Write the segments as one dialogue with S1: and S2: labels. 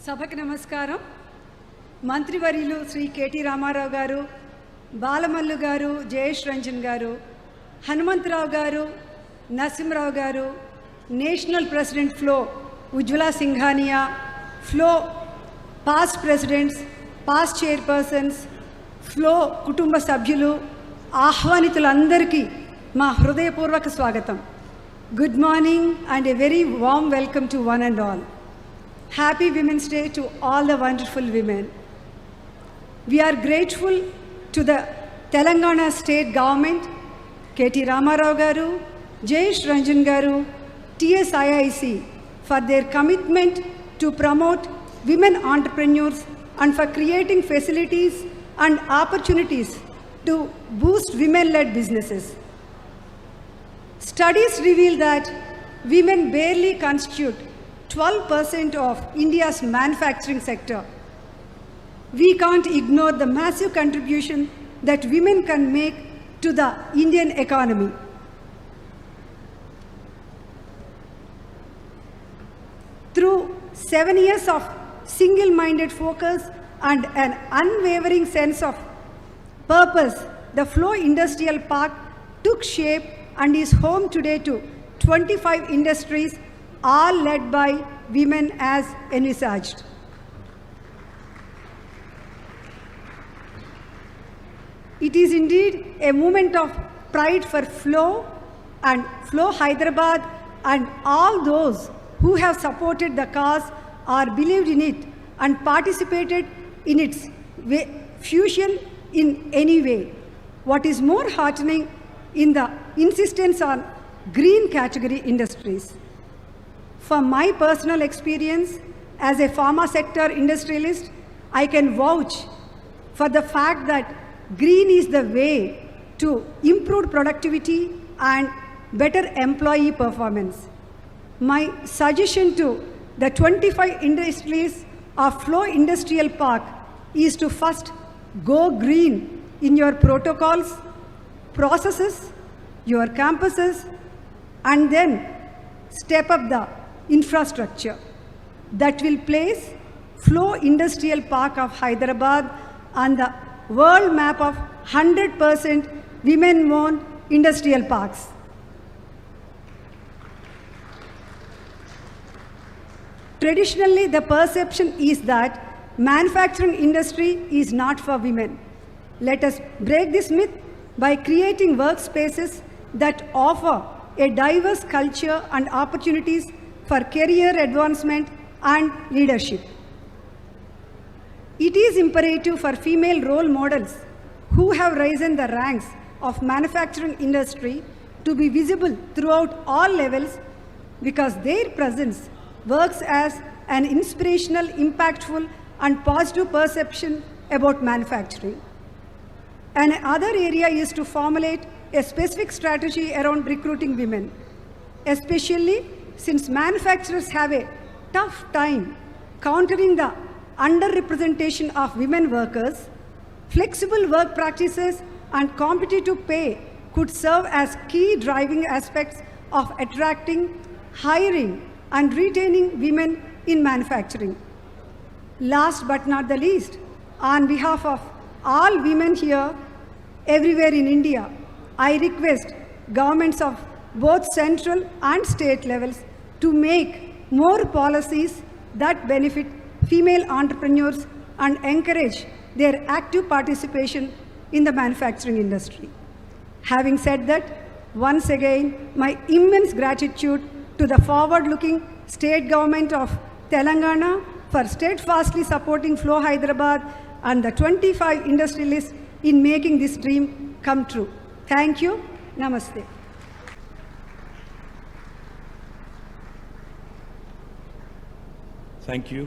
S1: సభకి నమస్కారం. మంత్రివర్యులు శ్రీ కేటీ రామారావు గారు, బాలమల్లు గారు, జయేష్ రంజన్ గారు, హనుమంతరావు గారు, నరసింహరావు గారు, national president FLO Ujjwala Singhania, FLO past presidents, past chairpersons, FLO కుటుంబ సభ్యులు, ఆహ్వానితులందరికీ మా హృదయపూర్వక స్వాగతం. Good morning and a very warm welcome to one and all. Happy Women's Day to all the wonderful women. We are grateful to the Telangana State Government, KT Ramarao Garu, Jayesh Ranjan Garu, TSIIC for their commitment to promote women entrepreneurs and for creating facilities and opportunities to boost women-led businesses. Studies reveal that women barely constitute 12% of India's manufacturing sector. We can't ignore the massive contribution that women can make to the Indian economy. Through 7 years of single-minded focus and an unwavering sense of purpose, the Flow Industrial Park took shape and is home today to 25 industries, all led by women as envisaged. It is indeed a moment of pride for Flow and Flow Hyderabad and all those who have supported the cause or believed in it and participated in its fusion in any way. What is more heartening in the insistence on green category industries. From my personal experience as a pharma sector industrialist, I can vouch for the fact that green is the way to improve productivity and better employee performance. My suggestion to the 25 industries of Flow Industrial Park is to first go green in your protocols, processes, your campuses, and then step up the infrastructure that will place Flow Industrial Park of Hyderabad on the world map of 100% women-owned industrial parks. Traditionally, the perception is that manufacturing industry is not for women. Let us break this myth by creating workspaces that offer a diverse culture and opportunities for career advancement and leadership. It is imperative for female role models who have risen the ranks of manufacturing industry to be visible throughout all levels because their presence works as an inspirational, impactful, and positive perception about manufacturing. Another area is to formulate a specific strategy around recruiting women, especially since manufacturers have a tough time countering the underrepresentation of women workers. Flexible work practices and competitive pay could serve as key driving aspects of attracting, hiring, and retaining women in manufacturing. Last but not the least, on behalf of all women here, everywhere in India, I request governments of both central and state levels to make more policies that benefit female entrepreneurs and encourage their active participation in the manufacturing industry. Having said that, once again, my immense gratitude to the forward-looking state government of Telangana for steadfastly supporting Flow Hyderabad and the 25 industrialists in making this dream come true. Thank you. Namaste.
S2: Thank you.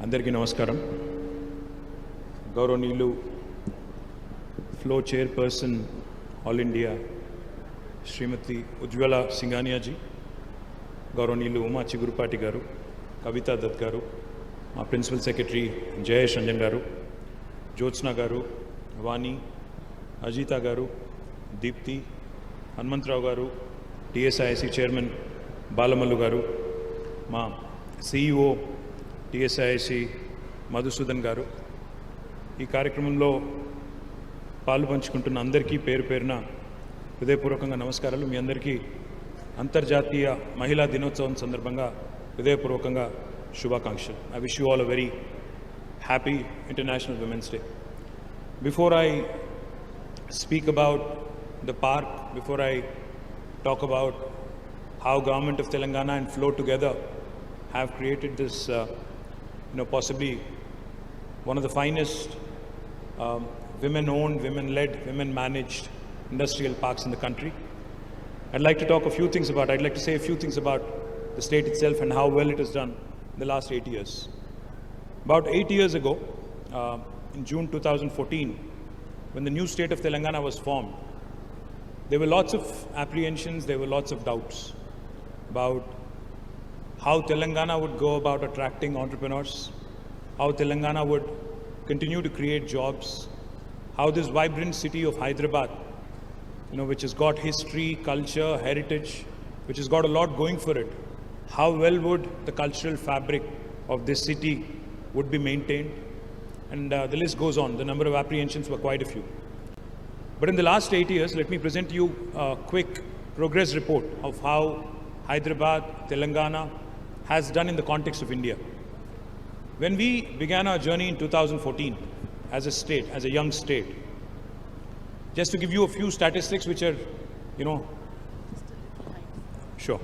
S2: అందరికీ నమస్కారం. గౌరవనీయులు flow chairperson all India శ్రీమతి ఉజ్వల సింఘానియాజీ, గౌరవనీయులు ఉమా చిగురుపాటి గారు, కవితా దత్ గారు, మా principal secretary Jayesh Ranjan గారు, జ్యోత్స్న గారు, వాణి, అజిత గారు, దీప్తి, హనుమంతరావు గారు, TSIIC చైర్మన్ బాలమల్లు గారు, మా CEO టిఎస్ఐసి మధుసూదన్ గారు, ఈ కార్యక్రమంలో పాలు పంచుకుంటున్న అందరికీ పేరు పేరున హృదయపూర్వకంగా నమస్కారాలు. మీ అందరికీ అంతర్జాతీయ మహిళా దినోత్సవం సందర్భంగా హృదయపూర్వకంగా శుభాకాంక్షలు. I wish you all a very happy International Women's Day. Before I speak about the park, before I talk about how government of Telangana and Flow together have created this, possibly one of the finest women-owned, women-led, women-managed industrial parks in the country, I'd like to talk I'd like to say a few things about the state itself and how well it has done in the last 8 years. About 8 years ago, in June 2014, when the new state of Telangana was formed, there were lots of apprehensions, there were lots of doubts about how Telangana would go about attracting entrepreneurs, how Telangana would continue to create jobs, how this vibrant city of Hyderabad, which has got history, culture, heritage, which has got a lot going for it, how well would the cultural fabric of this city would be maintained, and the list goes on. The number of apprehensions were quite a few. But in the last 8 years, let me present you a quick progress report of how Hyderabad, Telangana has done in the context of India. When we began our journey in 2014 as a state, as a young state, just to give you a few statistics which are, sure.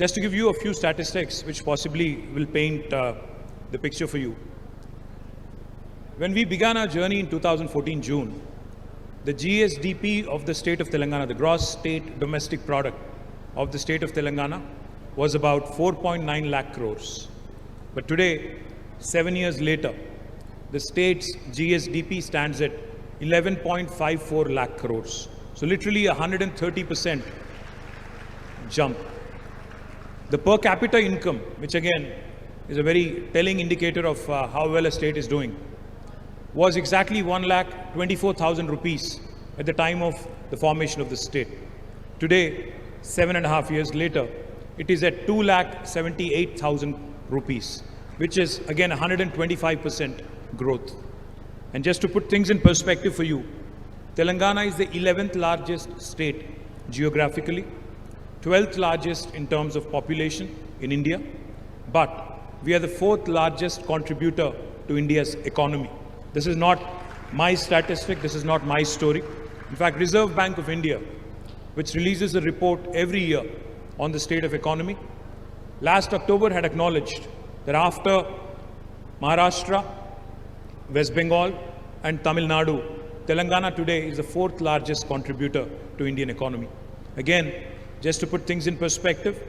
S2: Just to give you a few statistics which possibly will paint the picture for you. When we began our journey in 2014 June, the GSDP of the state of Telangana, the gross state domestic product of the state of Telangana, was about 4.9 lakh crores. But today, 7 years later, the state's GSDP stands at 11.54 lakh crores. So literally 130% jump. The per capita income, which again is a very telling indicator of how well a state is doing, was exactly 1,24,000 rupees at the time of the formation of the state. Today, 7.5 years later, it is at 2,78,000 rupees, which is again 125% growth. And just to put things in perspective for you, Telangana is the 11th largest state geographically, 12th largest in terms of population in India, but we are the 4th largest contributor to India's economy. This is not my statistic, this is not my story. In fact, Reserve Bank of India, which releases a report every year on the state of economy, last October had acknowledged that after Maharashtra, West Bengal and Tamil Nadu, Telangana today is the 4th largest contributor to Indian economy. Again, just to put things in perspective,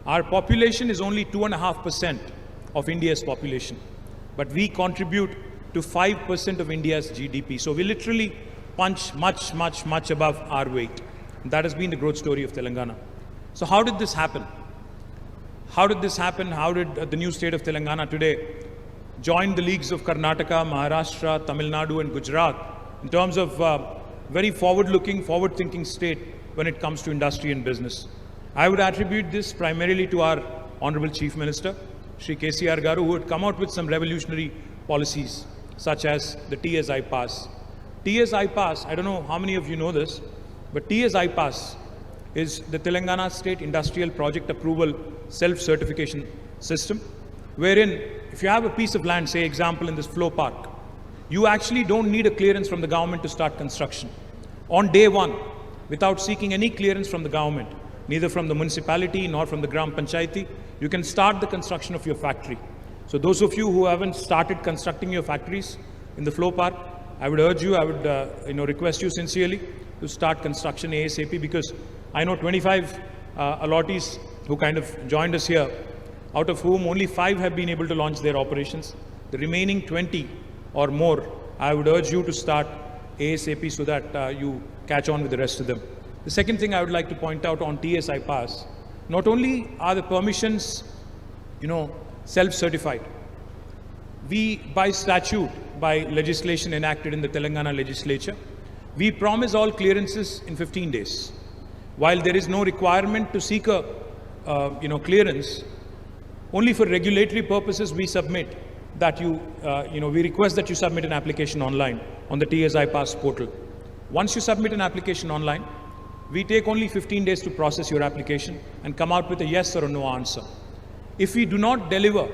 S2: our population is only 2.5% of India's population, but we contribute to 5% of India's GDP. So we literally punch much above our weight. That has been the growth story of Telangana. So how did this happen? How did this happen? How did the new state of Telangana today join the leagues of Karnataka, Maharashtra, Tamil Nadu and Gujarat in terms of very forward-looking, forward-thinking state when it comes to industry and business? I would attribute this primarily to our Honorable Chief Minister, Shri KCR Garu, who had come out with some revolutionary policies such as the TSI Pass. TSI Pass, I don't know how many of you know this, but TSI Pass is the Telangana State Industrial Project Approval Self-Certification System, wherein if you have a piece of land, say example in this Flow Park, you actually don't need a clearance from the government to start construction. On day one, without seeking any clearance from the government, neither from the municipality nor from the Gram Panchayati, you can start the construction of your factory. So those of you who haven't started constructing your factories in the Flow Park, I would urge you, I would request you sincerely to start construction ASAP, because I know 25 allottees who kind of joined us here, out of whom only 5 have been able to launch their operations. The remaining 20 or more, I would urge you to start ASAP so that you catch on with the rest of them. The second thing I would like to point out on TSI Pass, not only are the permissions, self-certified, we by statute, by legislation enacted in the Telangana legislature, we promise all clearances in 15 days. While there is no requirement to seek a clearance, Only for regulatory purposes we submit that we request that you submit an application online on the TSI Pass portal. Once you submit an application online, we take only 15 days to process your application and come out with a yes or a no answer. If we do not deliver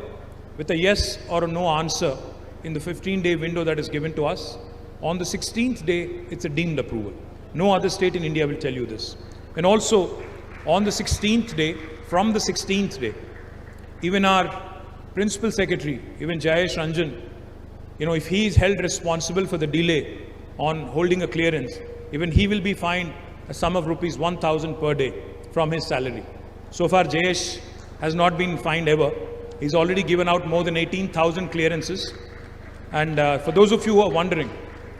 S2: with a yes or a no answer in the 15-day window that is given to us, on the 16th day, it's a deemed approval. No other state in India will tell you this. And also, on the 16th day, from the 16th day, even our Principal Secretary, even Jayesh Ranjan, if he is held responsible for the delay on holding a clearance, even he will be fined a sum of rupees 1,000 per day from his salary. So far, Jayesh has not been fined ever. He's already given out more than 18,000 clearances. And for those of you who are wondering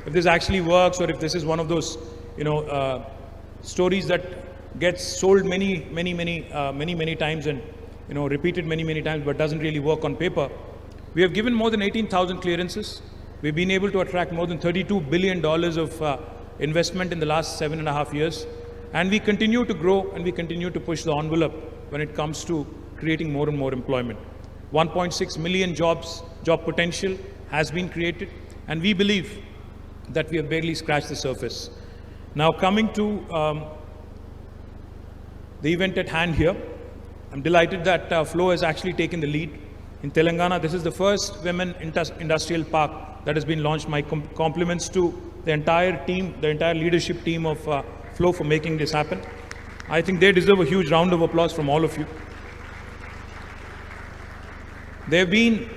S2: if this actually works or if this is one of those, stories that gets sold many times and repeated many times but doesn't really work on paper. We have given more than 18,000 clearances. We've been able to attract more than $32 billion of investment in the last 7.5 years. And we continue to grow and we continue to push the envelope when it comes to creating more and more employment. 1.6 million job potential has been created, and we believe that we have barely scratched the surface. Now coming to the event at hand here, I'm delighted that Flow has actually taken the lead. In Telangana, this is the first women industrial park that has been launched. My compliments to the entire team, the entire leadership team of Flow for making this happen. I think they deserve a huge round of applause from all of you. They've been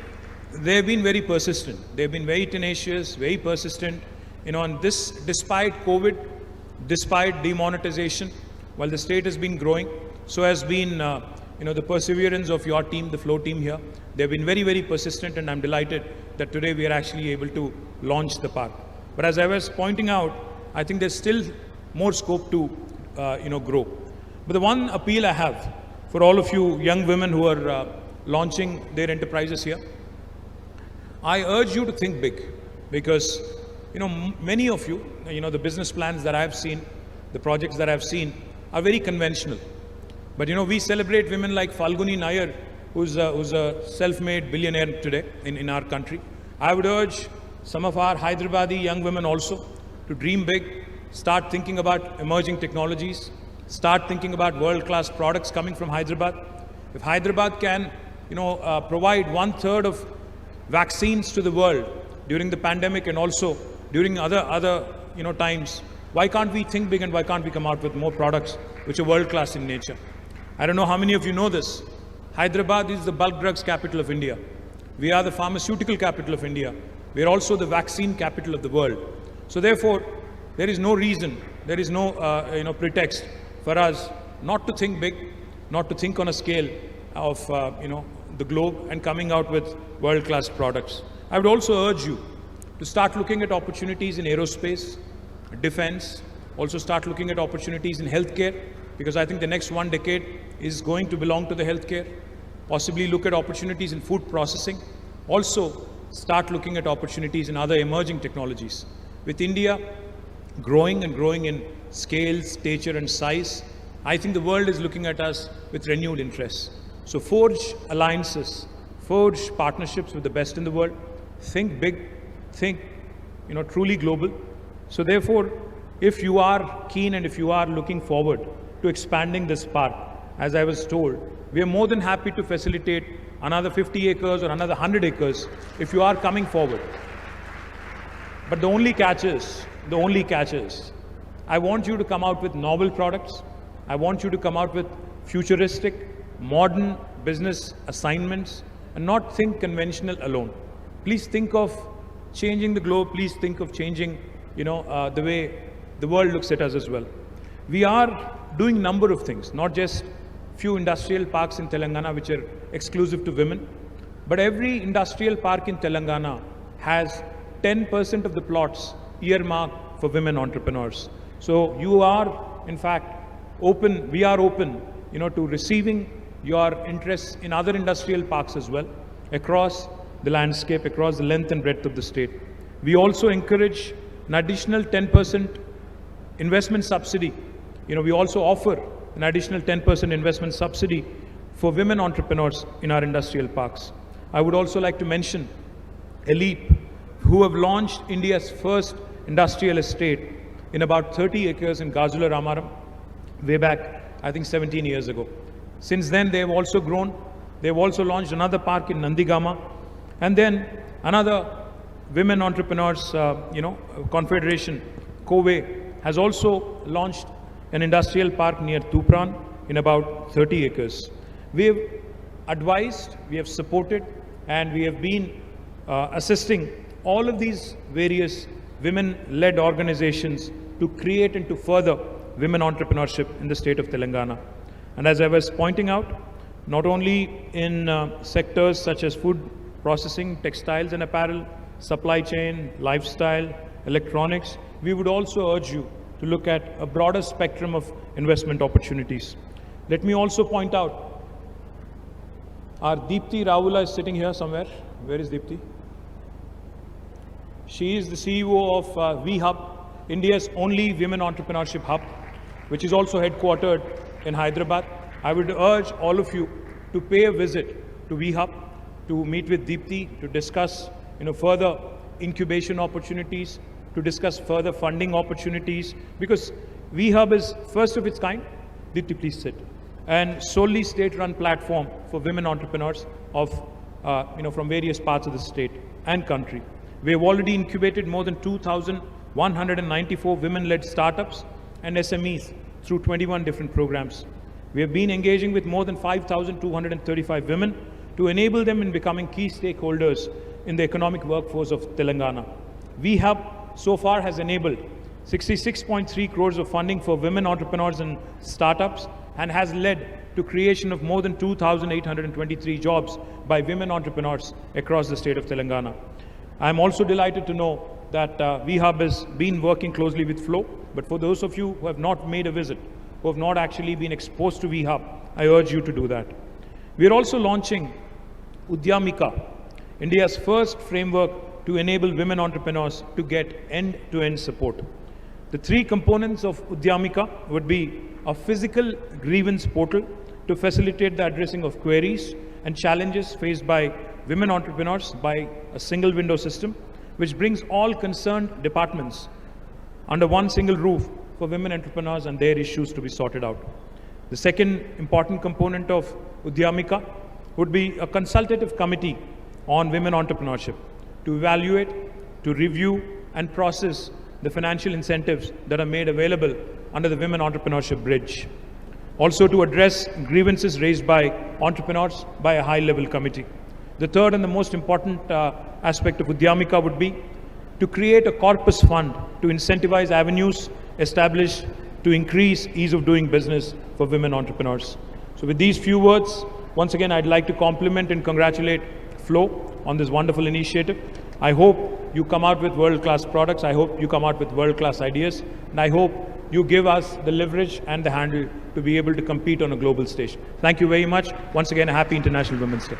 S2: very persistent. They've been very tenacious, very persistent. And this, despite COVID, despite demonetization, while the state has been growing, so has been the perseverance of your team, the Flow team here. They've been very persistent, and I'm delighted that today we are actually able to launch the park. But as I was pointing out, I think there's still more scope to grow. But the one appeal I have for all of you young women who are launching their enterprises here, I urge you to think big, because many of you, the business plans that I've seen, the projects that I've seen are very conventional. But we celebrate women like Falguni Nair, who's a self-made billionaire today in our country. I would urge some of our Hyderabadi young women also to dream big, start thinking about emerging technologies, start thinking about world-class products coming from Hyderabad. If Hyderabad can, provide 1/3 of vaccines to the world during the pandemic and also during other times, why can't we think big and why can't we come out with more products which are world-class in nature? I don't know how many of you know this. Hyderabad is the bulk drugs capital of India. We are the pharmaceutical capital of India. We are also the vaccine capital of the world. So therefore, there is no reason, there is no pretext for us not to think big, not to think on a scale of the globe and coming out with world-class products. I would also urge you to start looking at opportunities in aerospace, defense, also start looking at opportunities in healthcare, because I think the next 1 decade is going to belong to the healthcare. Possibly look at opportunities in food processing. Also start looking at opportunities in other emerging technologies. With India growing and growing in scale, stature and size, I think the world is looking at us with renewed interest. So forge alliances, forge partnerships with the best in the world, think big, think truly global. So therefore, if you are keen and if you are looking forward to expanding this park, as I was told, we are more than happy to facilitate another 50 acres or another 100 acres if you are coming forward. But the only catch is, I want you to come out with novel products. I want you to come out with futuristic, modern business assignments and not think conventional alone. Please think of changing the globe. Please think of changing, the way the world looks at us as well. We are doing a number of things, not just few industrial parks in Telangana which are exclusive to women, but every industrial park in Telangana has 10% of the plots earmarked for women entrepreneurs. So you are, in fact, open, we are open, to receiving your interests in other industrial parks as well, across the landscape, across the length and breadth of the state. We also encourage an additional 10% investment subsidy. We also offer an additional 10% investment subsidy for women entrepreneurs in our industrial parks. I would also like to mention Elite, who have launched India's first industrial estate in about 30 acres in Gazula Ramaram, way back, I think 17 years ago. Since then, they have also grown. They've also launched another park in Nandigama, and then another women entrepreneurs, confederation, Kowe, has also launched an industrial park near Tupran in about 30 acres. We have advised, we have supported, and we have been assisting all of these various women-led organizations to create and to further women entrepreneurship in the state of Telangana. And as I was pointing out, not only in sectors such as food processing, textiles and apparel, supply chain, lifestyle, electronics, we would also urge you to look at a broader spectrum of investment opportunities. Let me also point out, our Deepti Rahula is sitting here somewhere. Where is Deepti? She is the CEO of VHub, India's only women entrepreneurship hub, which is also headquartered in Hyderabad. I would urge all of you to pay a visit to VHub, to meet with Deepti, to discuss further incubation opportunities, to discuss further funding opportunities, because VHub is first of its kind. Deepti, please sit. And solely state-run platform for women entrepreneurs of, from various parts of the state and country. We have already incubated more than 2,194 women-led startups and SMEs through 21 different programs. We have been engaging with more than 5,235 women to enable them in becoming key stakeholders in the economic workforce of Telangana. VHub so far has enabled 66.3 crores of funding for women entrepreneurs and startups, and has led to creation of more than 2,823 jobs by women entrepreneurs across the state of Telangana. I am also delighted to know that VHub has been working closely with Flow, but for those of you who have not made a visit, who have not actually been exposed to VHub, I urge you to do that. We are also launching Udyamika, India's first framework to enable women entrepreneurs to get end-to-end support. The three components of Udyamika would be a physical grievance portal to facilitate the addressing of queries and challenges faced by women entrepreneurs by a single window system, which brings all concerned departments under one single roof for women entrepreneurs and their issues to be sorted out. The second important component of Udyamika would be a consultative committee on women entrepreneurship to evaluate, to review and process the financial incentives that are made available under the Women Entrepreneurship Bridge. Also to address grievances raised by entrepreneurs by a high-level committee. The third and the most important aspect of Udyamika would be to create a corpus fund to incentivize avenues established to increase ease of doing business for women entrepreneurs. So with these few words, once again, I'd like to compliment and congratulate Flow on this wonderful initiative. I hope you come out with world-class products. I hope you come out with world-class ideas. And I hope you give us the leverage and the handle to be able to compete on a global stage. Thank you very much. Once again, a happy International Women's Day.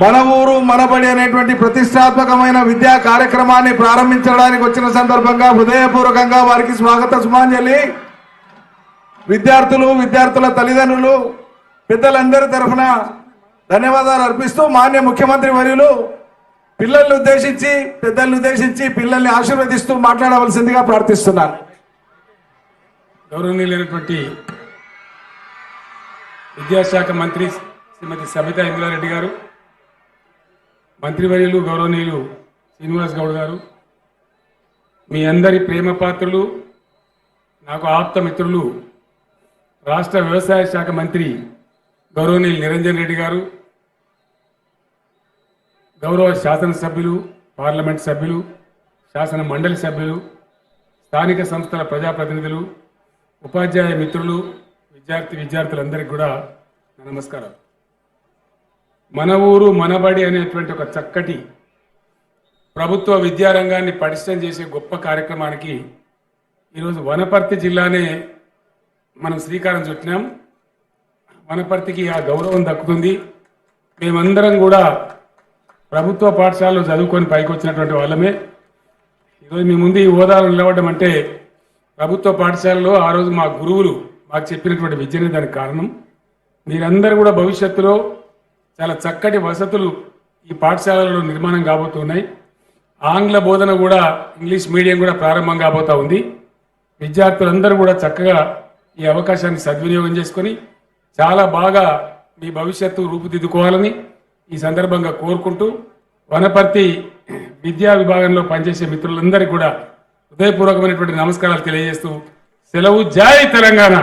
S3: మన ఊరు మనబడి అనేటువంటి ప్రతిష్టాత్మకమైన విద్యా కార్యక్రమాన్ని ప్రారంభించడానికి వచ్చిన సందర్భంగా హృదయపూర్వకంగా వారికి స్వాగత సుమాంజలి. విద్యార్థులు, విద్యార్థుల తల్లిదండ్రులు, పెద్దలందరి తరఫున ధన్యవాదాలు అర్పిస్తూ మాన్య ముఖ్యమంత్రి వర్యులు పిల్లల్ని ఉద్దేశించి, పెద్దల్ని ఉద్దేశించి పిల్లల్ని ఆశీర్వదిస్తూ మాట్లాడవలసిందిగా ప్రార్థిస్తున్నాను.
S4: గౌరవనీయులైనటువంటి విద్యాశాఖ మంత్రి శ్రీమతి సబితా ఇంద్రారెడ్డి గారు, మంత్రివర్యులు గౌరవనీయులు శ్రీనివాస్ గౌడ్ గారు, మీ అందరి ప్రేమ పాత్రులు, నాకు ఆప్త మిత్రులు రాష్ట్ర వ్యవసాయ శాఖ మంత్రి గౌరవనీయులు నిరంజన్ రెడ్డి గారు, గౌరవ శాసనసభ్యులు, పార్లమెంట్ సభ్యులు, శాసన మండలి సభ్యులు, స్థానిక సంస్థల ప్రజాప్రతినిధులు, ఉపాధ్యాయ మిత్రులు, విద్యార్థులందరికీ కూడా నమస్కారం. మన ఊరు మనబడి అనేటువంటి ఒక చక్కటి ప్రభుత్వ విద్యారంగాన్ని పటిష్టం చేసే గొప్ప కార్యక్రమానికి ఈరోజు వనపర్తి జిల్లానే మనం శ్రీకారం చుట్టినాం. వనపర్తికి ఆ గౌరవం దక్కుతుంది. మేమందరం కూడా ప్రభుత్వ పాఠశాలలో చదువుకొని పైకి వచ్చినటువంటి వాళ్ళమే. ఈరోజు మీ ముందు ఈ హోదాలో నిలబడడం అంటే ప్రభుత్వ పాఠశాలలో ఆ రోజు మా గురువులు మాకు చెప్పినటువంటి విద్యనే దానికి కారణం. మీరందరూ కూడా భవిష్యత్తులో చాలా చక్కటి వసతులు ఈ పాఠశాలలో నిర్మాణం కాబోతున్నాయి. ఆంగ్ల బోధన కూడా, ఇంగ్లీష్ మీడియం కూడా ప్రారంభం కాబోతా ఉంది. విద్యార్థులందరూ కూడా చక్కగా ఈ అవకాశాన్ని సద్వినియోగం చేసుకొని చాలా బాగా మీ భవిష్యత్తు రూపుదిద్దుకోవాలని ఈ సందర్భంగా కోరుకుంటూ, వనపర్తి విద్యా విభాగంలో పనిచేసే మిత్రులందరికీ కూడా హృదయపూర్వకమైనటువంటి నమస్కారాలు తెలియజేస్తూ సెలవు. జై తెలంగాణ.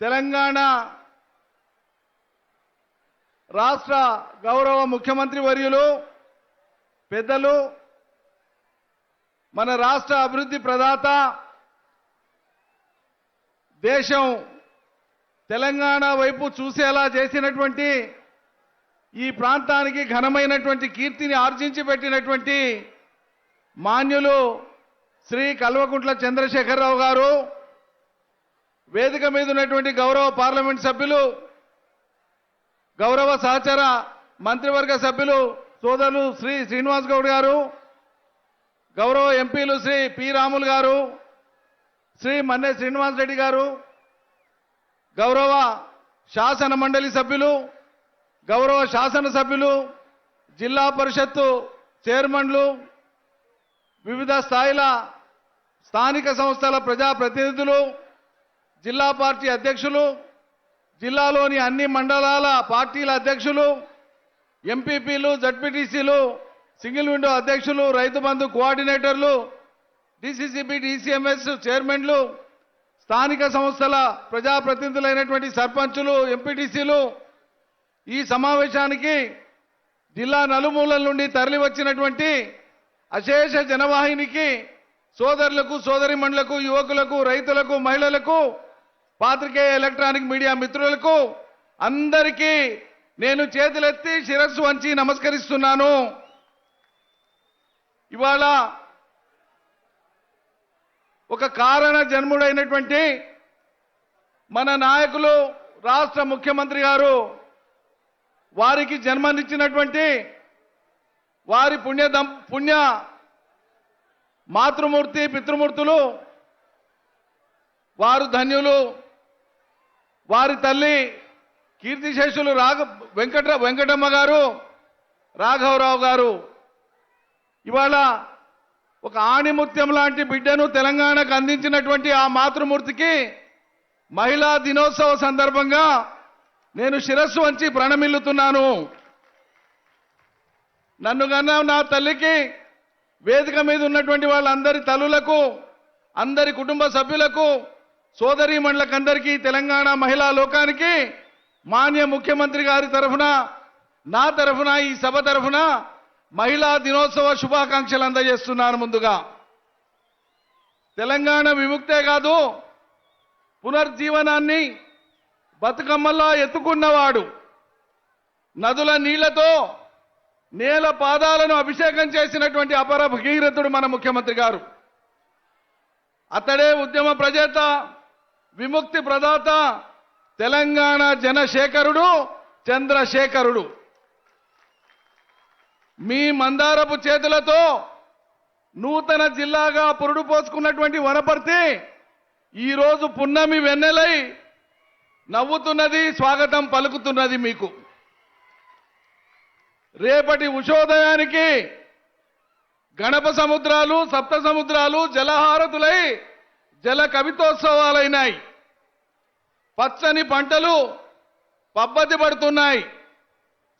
S5: తెలంగాణ రాష్ట్ర గౌరవ ముఖ్యమంత్రి వర్యులు పెద్దలు మన రాష్ట్ర అభివృద్ధి ప్రదాత దేశం తెలంగాణ వైపు చూసేలా చేసినటువంటి ఈ ప్రాంతానికి ఘనమైనటువంటి కీర్తిని ఆర్జించి పెట్టినటువంటి మాన్యులు శ్రీ కల్వకుంట్ల చంద్రశేఖరరావు గారు, వేదిక మీద ఉన్నటువంటి గౌరవ పార్లమెంట్ సభ్యులు, గౌరవ సహచర మంత్రివర్గ సభ్యులు సోదరులు శ్రీ శ్రీనివాస్ గౌడ్ గారు, గౌరవ ఎంపీలు శ్రీ పి రాములు గారు, శ్రీ మన్నె శ్రీనివాస్ రెడ్డి గారు, గౌరవ శాసన మండలి సభ్యులు, గౌరవ శాసన సభ్యులు, జిల్లా పరిషత్తు చైర్మన్లు, వివిధ స్థాయిల స్థానిక సంస్థల ప్రజాప్రతినిధులు, జిల్లా పార్టీ అధ్యక్షులు, జిల్లాలోని అన్ని మండలాల పార్టీల అధ్యక్షులు, ఎంపీపీలు, జడ్పీటీసీలు, సింగిల్ విండో అధ్యక్షులు, రైతు బంధు కోఆర్డినేటర్లు, డిసిసిబి డిసిఎంఎస్ చైర్మన్లు, స్థానిక సంస్థల ప్రజాప్రతినిధులైనటువంటి సర్పంచులు, ఎంపీటీసీలు, ఈ సమావేశానికి జిల్లా నలుమూలల నుండి తరలి వచ్చినటువంటి అశేష జనవాహినికి, సోదరులకు, సోదరిమణులకు, యువకులకు, రైతులకు, మహిళలకు, పాత్రికేయ ఎలక్ట్రానిక్ మీడియా మిత్రులకు అందరికీ నేను చేతులెత్తి శిరస్సు వంచి నమస్కరిస్తున్నాను. ఇవాళ ఒక కారణ జన్ముడైనటువంటి మన నాయకులు రాష్ట్ర ముఖ్యమంత్రి గారు, వారికి జన్మనిచ్చినటువంటి వారి పుణ్య మాతృమూర్తి పితృమూర్తులు, వారు ధన్యులు. వారి తల్లి కీర్తిశేషులు వెంకటమ్మ గారు, రాఘవరావు గారు ఇవాళ ఒక ఆణిముత్యం లాంటి బిడ్డను తెలంగాణకు అందించినటువంటి ఆ మాతృమూర్తికి మహిళా దినోత్సవ సందర్భంగా నేను శిరస్సు వంచి ప్రణమిల్లుతున్నాను. నన్ను కన్నా నా తల్లికి, వేదిక మీద ఉన్నటువంటి వాళ్ళందరి తల్లులకు, అందరి కుటుంబ సభ్యులకు, సోదరీమణులకందరికీ, తెలంగాణ మహిళా లోకానికి మాన్య ముఖ్యమంత్రి గారి తరఫున, నా తరఫున, ఈ సభ తరఫున మహిళా దినోత్సవ శుభాకాంక్షలు అందజేస్తున్నాను. ముందుగా తెలంగాణ విముక్తే కాదు, పునర్జీవనాన్ని బతుకమ్మల్లా ఎత్తుకున్నవాడు, నదుల నీళ్లతో నేల పాదాలను అభిషేకం చేసినటువంటి అపర భగీరథుడు మన ముఖ్యమంత్రి గారు. అతడే ఉద్యమ ప్రజేత, విముక్తి ప్రదాత, తెలంగాణ జనశేఖరుడు, చంద్రశేఖరుడు. మీ మందారపు చేతులతో నూతన జిల్లాగా పురుడు పోసుకున్నటువంటి వనపర్తి ఈరోజు పున్నమి వెన్నెలై నవ్వుతున్నది, స్వాగతం పలుకుతున్నది మీకు. రేపటి ఉషోదయానికి గణప సముద్రాలు, సప్త సముద్రాలు జలహారతులై జల కవితోత్సవాలైనాయి. పచ్చని పంటలు పబ్బతి పడుతున్నాయి,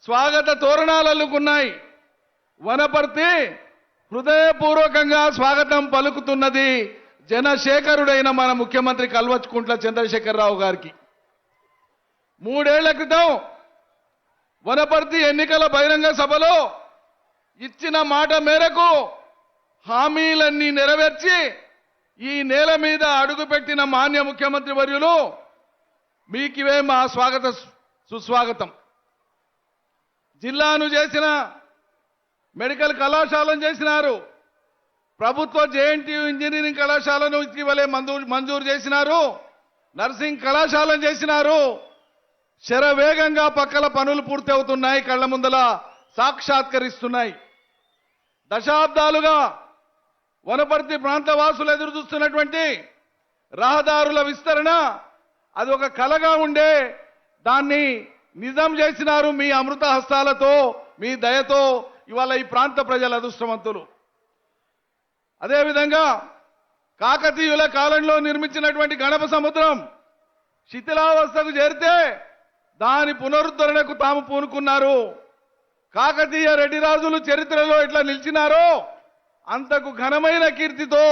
S5: స్వాగత తోరణాలు అల్లుకున్నాయి. వనపర్తి హృదయపూర్వకంగా స్వాగతం పలుకుతున్నది జనశేఖరుడైన మన ముఖ్యమంత్రి కల్వకుంట్ల చంద్రశేఖరరావు గారికి. 3 ఏళ్ల క్రితం వనపర్తి ఎన్నికల బహిరంగ సభలో ఇచ్చిన మాట మేరకు హామీలన్నీ నెరవేర్చి ఈ నేల మీద అడుగుపెట్టిన మాన్య ముఖ్యమంత్రి వర్యులు, మీకివే మా స్వాగత సుస్వాగతం. జిల్లాను చేసిన, మెడికల్ కళాశాలను చేసినారు, ప్రభుత్వ జేఎన్టీయూ ఇంజనీరింగ్ కళాశాలను ఇటీవలే మంజూరు చేసినారు, నర్సింగ్ కళాశాలను చేసినారు. శరవేగంగా పక్కల పనులు పూర్తి అవుతున్నాయి, కళ్ల ముందల సాక్షాత్కరిస్తున్నాయి. దశాబ్దాలుగా వనపర్తి ప్రాంత వాసులు ఎదురు చూస్తున్నటువంటి రహదారుల విస్తరణ, అది ఒక కలగా ఉండే దాన్ని నిజం చేసినారు మీ అమృత హస్తాలతో, మీ దయతో. ఇవాళ ఈ ప్రాంత ప్రజల అదృష్టవంతులు. అదేవిధంగా కాకతీయుల కాలంలో నిర్మించినటువంటి గణప సముద్రం శిథిలావస్థకు చేరితే దాని పునరుద్ధరణకు తాము పూనుకున్నారు. కాకతీయ రెడ్డి రాజులు చరిత్రలో ఎట్లా నిలిచినారో అంతకు ఘనమైన కీర్తితో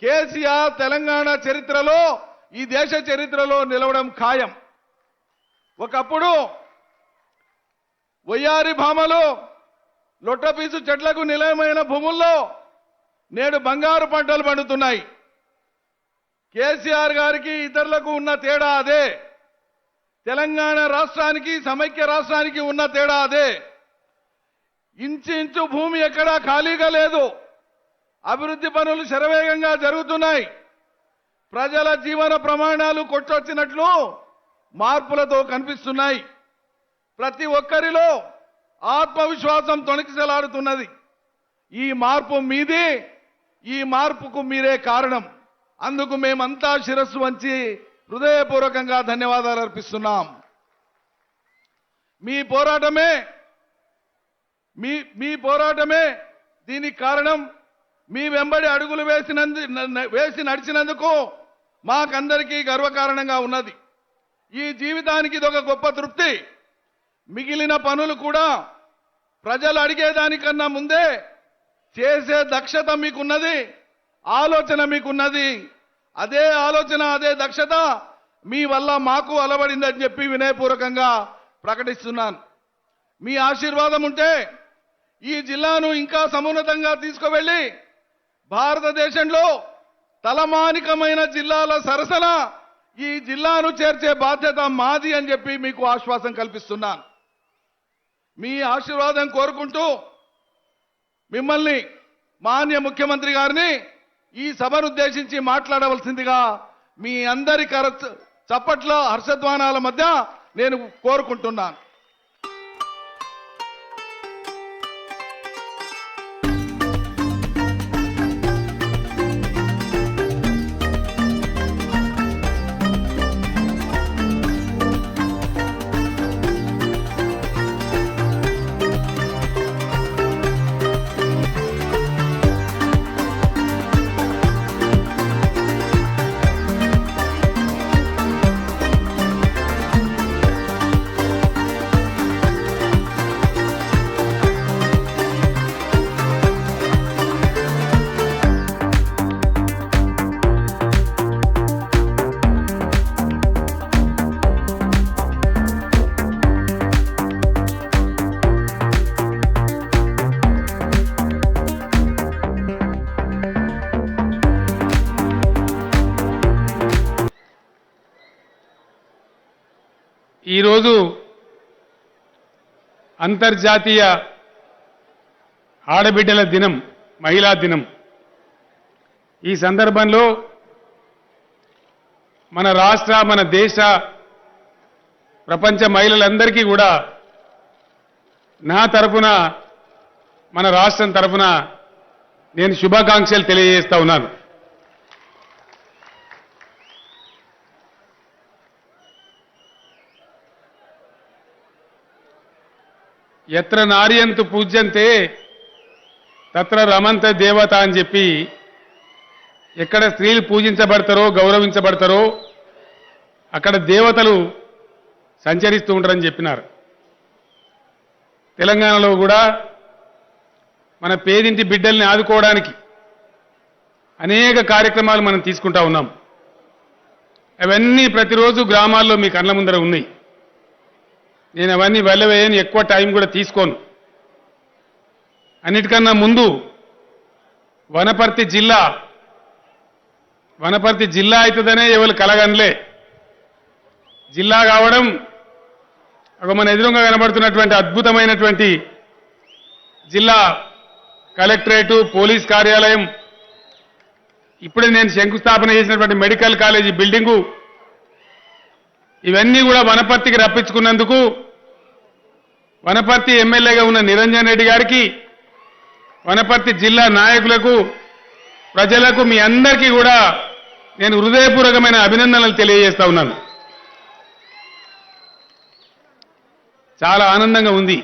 S5: కేసీఆర్ తెలంగాణ చరిత్రలో ఈ దేశ చరిత్రలో నిలవడం ఖాయం. ఒకప్పుడు వయ్యారి భామలు లొట్టపీసు చెట్లకు నిలయమైన భూముల్లో నేడు బంగారు పంటలు పండుతున్నాయి. కేసీఆర్ గారికి ఇతరులకు ఉన్న తేడా అదే. తెలంగాణ రాష్ట్రానికి సమైక్య రాష్ట్రానికి ఉన్న తేడా అదే. ఇంచు భూమి ఎక్కడా ఖాళీగా లేదు. అభివృద్ధి పనులు శరవేగంగా జరుగుతున్నాయి. ప్రజల జీవన ప్రమాణాలు కొట్టొచ్చినట్లు మార్పులతో కనిపిస్తున్నాయి. ప్రతి ఒక్కరిలో ఆత్మవిశ్వాసం తొణికిసలాడుతున్నది. ఈ మార్పు మీది. ఈ మార్పుకు మీరే కారణం. అందుకు మేమంతా శిరస్సు వంచి హృదయపూర్వకంగా ధన్యవాదాలు అర్పిస్తున్నాం. మీ పోరాటమే దీనికి కారణం. మీ వెంబడి అడుగులు వేసి నడిచినందుకు మాకందరికీ గర్వకారణంగా ఉన్నది. ఈ జీవితానికి ఇదొక గొప్ప తృప్తి. మిగిలిన పనులు కూడా ప్రజలు అడిగేదానికన్నా ముందే చేసే దక్షత మీకున్నది, ఆలోచన మీకున్నది. అదే ఆలోచన, అదే దక్షత మీ వల్ల మాకు అలవడిందని చెప్పి వినయపూర్వకంగా ప్రకటిస్తున్నాను. మీ ఆశీర్వాదం ఉంటే ఈ జిల్లాను ఇంకా సమున్నతంగా తీసుకువెళ్ళి భారతదేశంలో తలమానికమైన జిల్లాల సరసన ఈ జిల్లాను చేర్చే బాధ్యత మాది అని చెప్పి మీకు ఆశ్వాసం కల్పిస్తున్నాను. మీ ఆశీర్వాదం కోరుకుంటూ మిమ్మల్ని మాన్య ముఖ్యమంత్రి గారిని ఈ సభను ఉద్దేశించి మాట్లాడవలసిందిగా మీ అందరి చప్పట్ల హర్షధ్వానాల మధ్య నేను కోరుకుంటున్నాను.
S4: ఈరోజు అంతర్జాతీయ ఆడబిడ్డల దినం, మహిళా దినం. ఈ సందర్భంలో మన రాష్ట్ర, మన దేశ, ప్రపంచ మహిళలందరికీ కూడా నా తరఫున, మన రాష్ట్రం తరఫున నేను శుభాకాంక్షలు తెలియజేస్తా ఉన్నాను. ఎత్ర నార్యంతు పూజ్యంతే తత్ర రమంత దేవత అని చెప్పి, ఎక్కడ స్త్రీలు పూజించబడతారో, గౌరవించబడతారో అక్కడ దేవతలు సంచరిస్తూ ఉంటారని చెప్పినారు. తెలంగాణలో కూడా మన పేదింటి బిడ్డల్ని ఆదుకోవడానికి అనేక కార్యక్రమాలు మనం తీసుకుంటా ఉన్నాం. అవన్నీ ప్రతిరోజు గ్రామాల్లో మీ కళ్ళ ముందర ఉన్నాయి. నేను అవన్నీ వెళ్ళవేయని, ఎక్కువ టైం కూడా తీసుకోను. అన్నిటికన్నా ముందు వనపర్తి జిల్లా అవుతుందనే ఎవరు కలగనలే. జిల్లా కావడం ఒక మన ఎదురుగా కనబడుతున్నటువంటి అద్భుతమైనటువంటి జిల్లా కలెక్టరేటు, పోలీస్ కార్యాలయం, ఇప్పుడే నేను శంకుస్థాపన చేసినటువంటి మెడికల్ కాలేజీ బిల్డింగు, ఇవన్నీ కూడా వనపర్తికి రప్పించుకున్నందుకు వనపర్తి ఎమ్మెల్యేగా ఉన్న నిరంజన్ రెడ్డి గారికి, వనపర్తి జిల్లా నాయకులకు, ప్రజలకు, మీ అందరికీ కూడా నేను హృదయపూర్వకమైన అభినందనలు తెలియజేస్తా ఉన్నాను. చాలా ఆనందంగా ఉంది.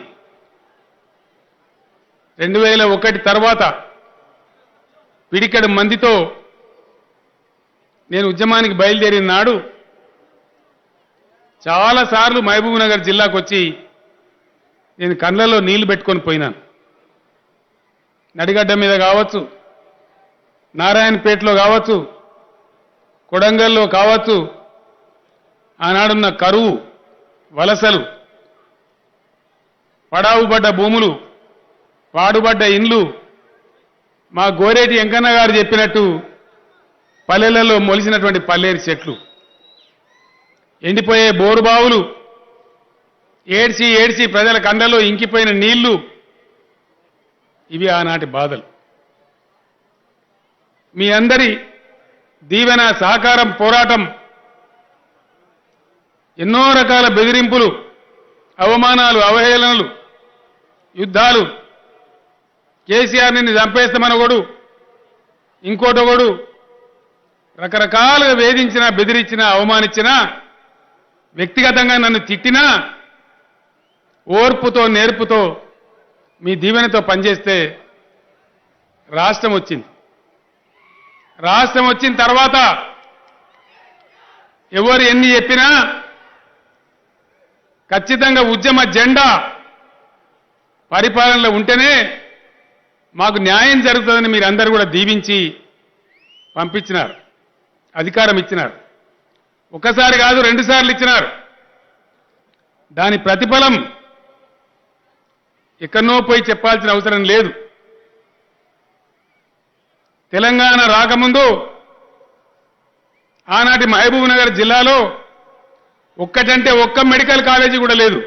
S4: 2001 తర్వాత పిడికెడు మందితో నేను ఉద్యమానికి బయలుదేరిన నాడు చాలాసార్లు మహబూబ్ నగర్ జిల్లాకు వచ్చి నేను కళ్ళల్లో నీళ్లు పెట్టుకొని పోయినాను. నడిగడ్డ మీద కావచ్చు, నారాయణపేటలో కావచ్చు, కొడంగల్లో కావచ్చు, ఆనాడున్న కరువు, వలసలు, పడావుబడ్డ భూములు, పాడుబడ్డ ఇండ్లు, మా గోరేటి వెంకన్న గారు చెప్పినట్టు పల్లెలలో మొలిసినటువంటి పల్లేరు చెట్లు, ఎండిపోయే బోరుబావులు, ఏడ్చి ఏడ్చి ప్రజల కండలో ఇంకిపోయిన నీళ్లు, ఇవి ఆనాటి బాధలు. మీ అందరి దీవెన, సహకారం, పోరాటం, ఎన్నో రకాల బెదిరింపులు, అవమానాలు, అవహేళనలు, యుద్ధాలు, కేసీఆర్ నిన్ను చంపేస్తామనొకడు, ఇంకోటొకడు రకరకాలుగా వేధించినా, బెదిరించినా, అవమానించినా, వ్యక్తిగతంగా నన్ను తిట్టినా ఓర్పుతో, నేర్పుతో, మీ దీవెనతో పనిచేస్తే రాష్ట్రం వచ్చింది. రాష్ట్రం వచ్చిన తర్వాత ఎవరు ఎన్ని చెప్పినా ఖచ్చితంగా ఉద్యమ జెండా పరిపాలనలో ఉంటేనే మాకు న్యాయం జరుగుతుందని మీరందరూ కూడా దీవించి పంపించినారు, అధికారం ఇచ్చినారు. ఒకసారి కాదు, 2 సార్లు ఇచ్చినారు. దాని ప్రతిఫలం ఎక్కడనో పోయి చెప్పాల్సిన అవసరం లేదు. తెలంగాణ రాకముందు ఆనాటి మహబూబ్ నగర్ జిల్లాలో ఒక్కటంటే ఒక్క మెడికల్ కాలేజీ కూడా లేదు.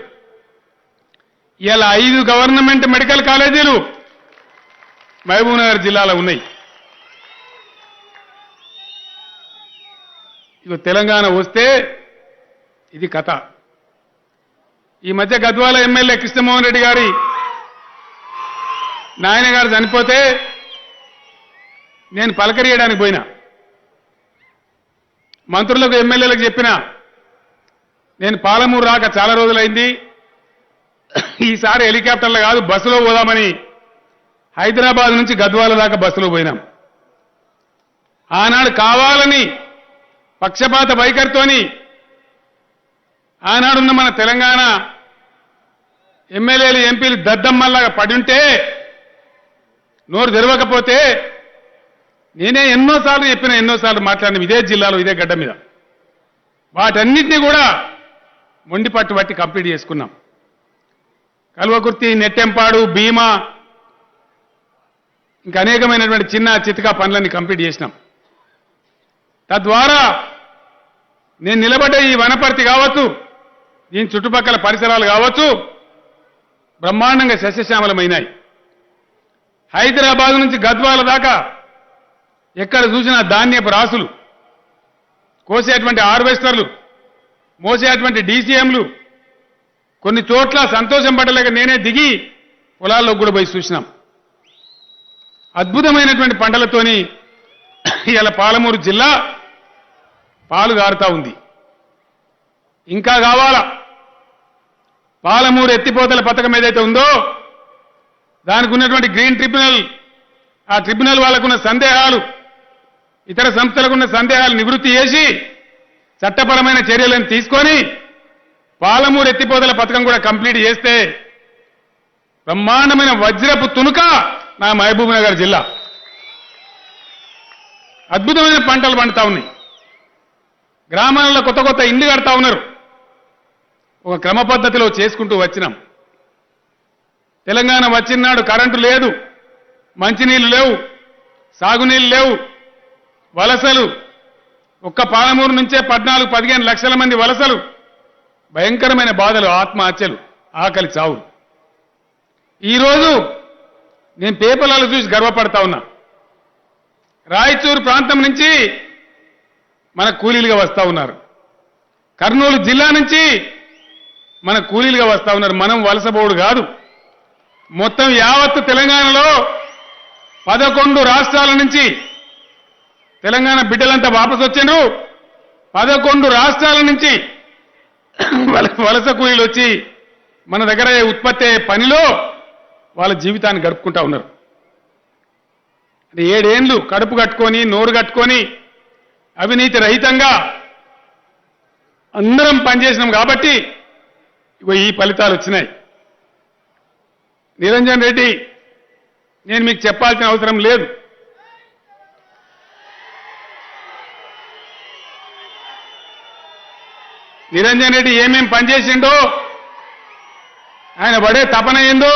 S4: ఇలా 5 గవర్నమెంట్ మెడికల్ కాలేజీలు మహబూబ్ నగర్ జిల్లాలో ఉన్నాయి. ఇక తెలంగాణ వస్తే ఇది కథ. ఈ మధ్య గద్వాల ఎమ్మెల్యే కృష్ణమోహన్ రెడ్డి గారి నాయన గారు చనిపోతే నేను పలకరియడానికి పోయినా. మంత్రులకు, ఎమ్మెల్యేలకు చెప్పినా నేను పాలమూరు రాక చాలా రోజులైంది, ఈసారి హెలికాప్టర్లో కాదు బస్సులో పోదామని హైదరాబాద్ నుంచి గద్వాల దాకా బస్సులో పోయినాం. ఆనాడు కావాలని పక్షపాత వైఖరితోని ఆనాడున్న మన తెలంగాణ ఎమ్మెల్యేలు, ఎంపీలు దద్దమ్మల్లాగా పడుంటే, నోరు తెరవకపోతే నేనే ఎన్నోసార్లు చెప్పిన, ఎన్నోసార్లు మాట్లాడిన ఇదే జిల్లాలో, ఇదే గడ్డ మీద. వాటన్నిటినీ కూడా మొండి పట్టు బట్టి కంప్లీట్ చేసుకున్నాం. కల్వకుర్తి, నెట్టెంపాడు, భీమా, ఇంకా అనేకమైనటువంటి చిన్న చితకా పనులన్నీ కంప్లీట్ చేసినాం. తద్వారా నేను నిలబడ్డ ఈ వనపర్తి కావచ్చు, దీని చుట్టుపక్కల పరిసరాలు కావచ్చు, బ్రహ్మాండంగా సస్యశ్యామలమైనాయి. హైదరాబాద్ నుంచి గద్వాల దాకా ఎక్కడ చూసినా ధాన్యపు రాసులు, కోసేటువంటి హార్వెస్టర్లు, మోసేటువంటి డీసీఎంలు, కొన్ని చోట్ల సంతోషం పడలేక నేనే దిగి పొలాల్లో కూడా పోయి చూసినాం. అద్భుతమైనటువంటి పంటలతోని ఇలా పాలమూరు జిల్లా పాలు గారుతా ఉంది. ఇంకా కావాలా? పాలమూరు ఎత్తిపోతల పథకం ఏదైతే ఉందో దానికి ఉన్నటువంటి గ్రీన్ ట్రిబ్యునల్, ఆ ట్రిబ్యునల్ వాళ్ళకున్న సందేహాలు, ఇతర సంస్థలకున్న సందేహాలు నివృత్తి చేసి చట్టపరమైన చర్యలను తీసుకొని పాలమూరు ఎత్తిపోతల పథకం కూడా కంప్లీట్ చేస్తే బ్రహ్మాండమైన వజ్రపు తునుక నా మహబూబ్ నగర్ జిల్లా. అద్భుతమైన పంటలు పండుతా ఉన్నాయి. గ్రామాలలో కొత్త కొత్త ఇండ్లు కడతా ఉన్నారు. ఒక క్రమ పద్ధతిలో చేసుకుంటూ వచ్చినాం. తెలంగాణ వచ్చినాడు కరెంటు లేదు, మంచినీళ్లు లేవు, సాగునీళ్లు లేవు, వలసలు, ఒక్క పాలమూరు నుంచే 14-15 లక్షల మంది వలసలు, భయంకరమైన బాధలు, ఆత్మహత్యలు, ఆకలి చావు. ఈరోజు నేను పేపర్లలో చూసి గర్వపడతా ఉన్నా. రాయచూరు ప్రాంతం నుంచి మన కూలీలుగా వస్తా ఉన్నారు. కర్నూలు జిల్లా నుంచి మన కూలీలుగా వస్తా ఉన్నారు. మనం వలసబోడు కాదు. మొత్తం యావత్తు తెలంగాణలో 11 రాష్ట్రాల నుంచి తెలంగాణ బిడ్డలంతా వాపసు వచ్చిండ్రు. 11 రాష్ట్రాల నుంచి వలస కూలీలు వచ్చి మన దగ్గర ఉత్పత్తి అయ్యే పనిలో వాళ్ళ జీవితాన్ని గడుపుకుంటా ఉన్నారు. 7 ఏళ్లు కడుపు కట్టుకొని, నోరు కట్టుకొని, అవినీతి రహితంగా అందరం పనిచేసినాం కాబట్టి ఈ ఫలితాలు వచ్చినాయి. నిరంజన్ రెడ్డి, నేను మీకు చెప్పాల్సిన అవసరం లేదు. నిరంజన్ రెడ్డి ఏమేం పనిచేసిండో, ఆయన పడే తపన ఏందో,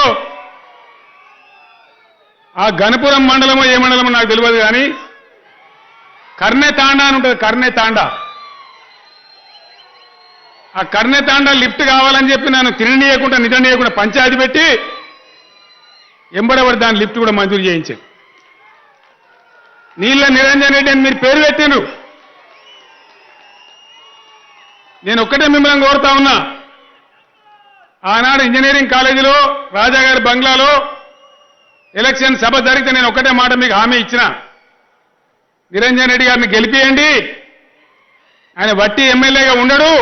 S4: ఆ గణపురం మండలమో ఏ మండలమో నాకు తెలియదు, కానీ కర్ణె తాండా అని ఉంటుంది. కర్ణె తాండా, ఆ కర్ణె తాండా లిఫ్ట్ కావాలని చెప్పి నన్ను తిననీయకుండా నిద్రనీయకుండా పంచాయతీ పెట్టి ఎంబడబడి దాని లిఫ్ట్ కూడా మంజూరు చేయించాను. నీళ్ళ నిరంజన్ రెడ్డి అని మీరు పేరు పెట్టిండ్రు. నేను ఒక్కటే మిమ్మల్ని కోరుతా ఉన్నా, ఆనాడు ఇంజనీరింగ్ కాలేజీలో రాజాగారి బంగ్లాలో ఎలక్షన్ సభ జరిగితే నేను ఒక్కటే మాట మీకు హామీ ఇచ్చిన, నిరంజన్ రెడ్డి గారిని గెలిపియండి, ఆయన వట్టి ఎమ్మెల్యేగా ఉండడు,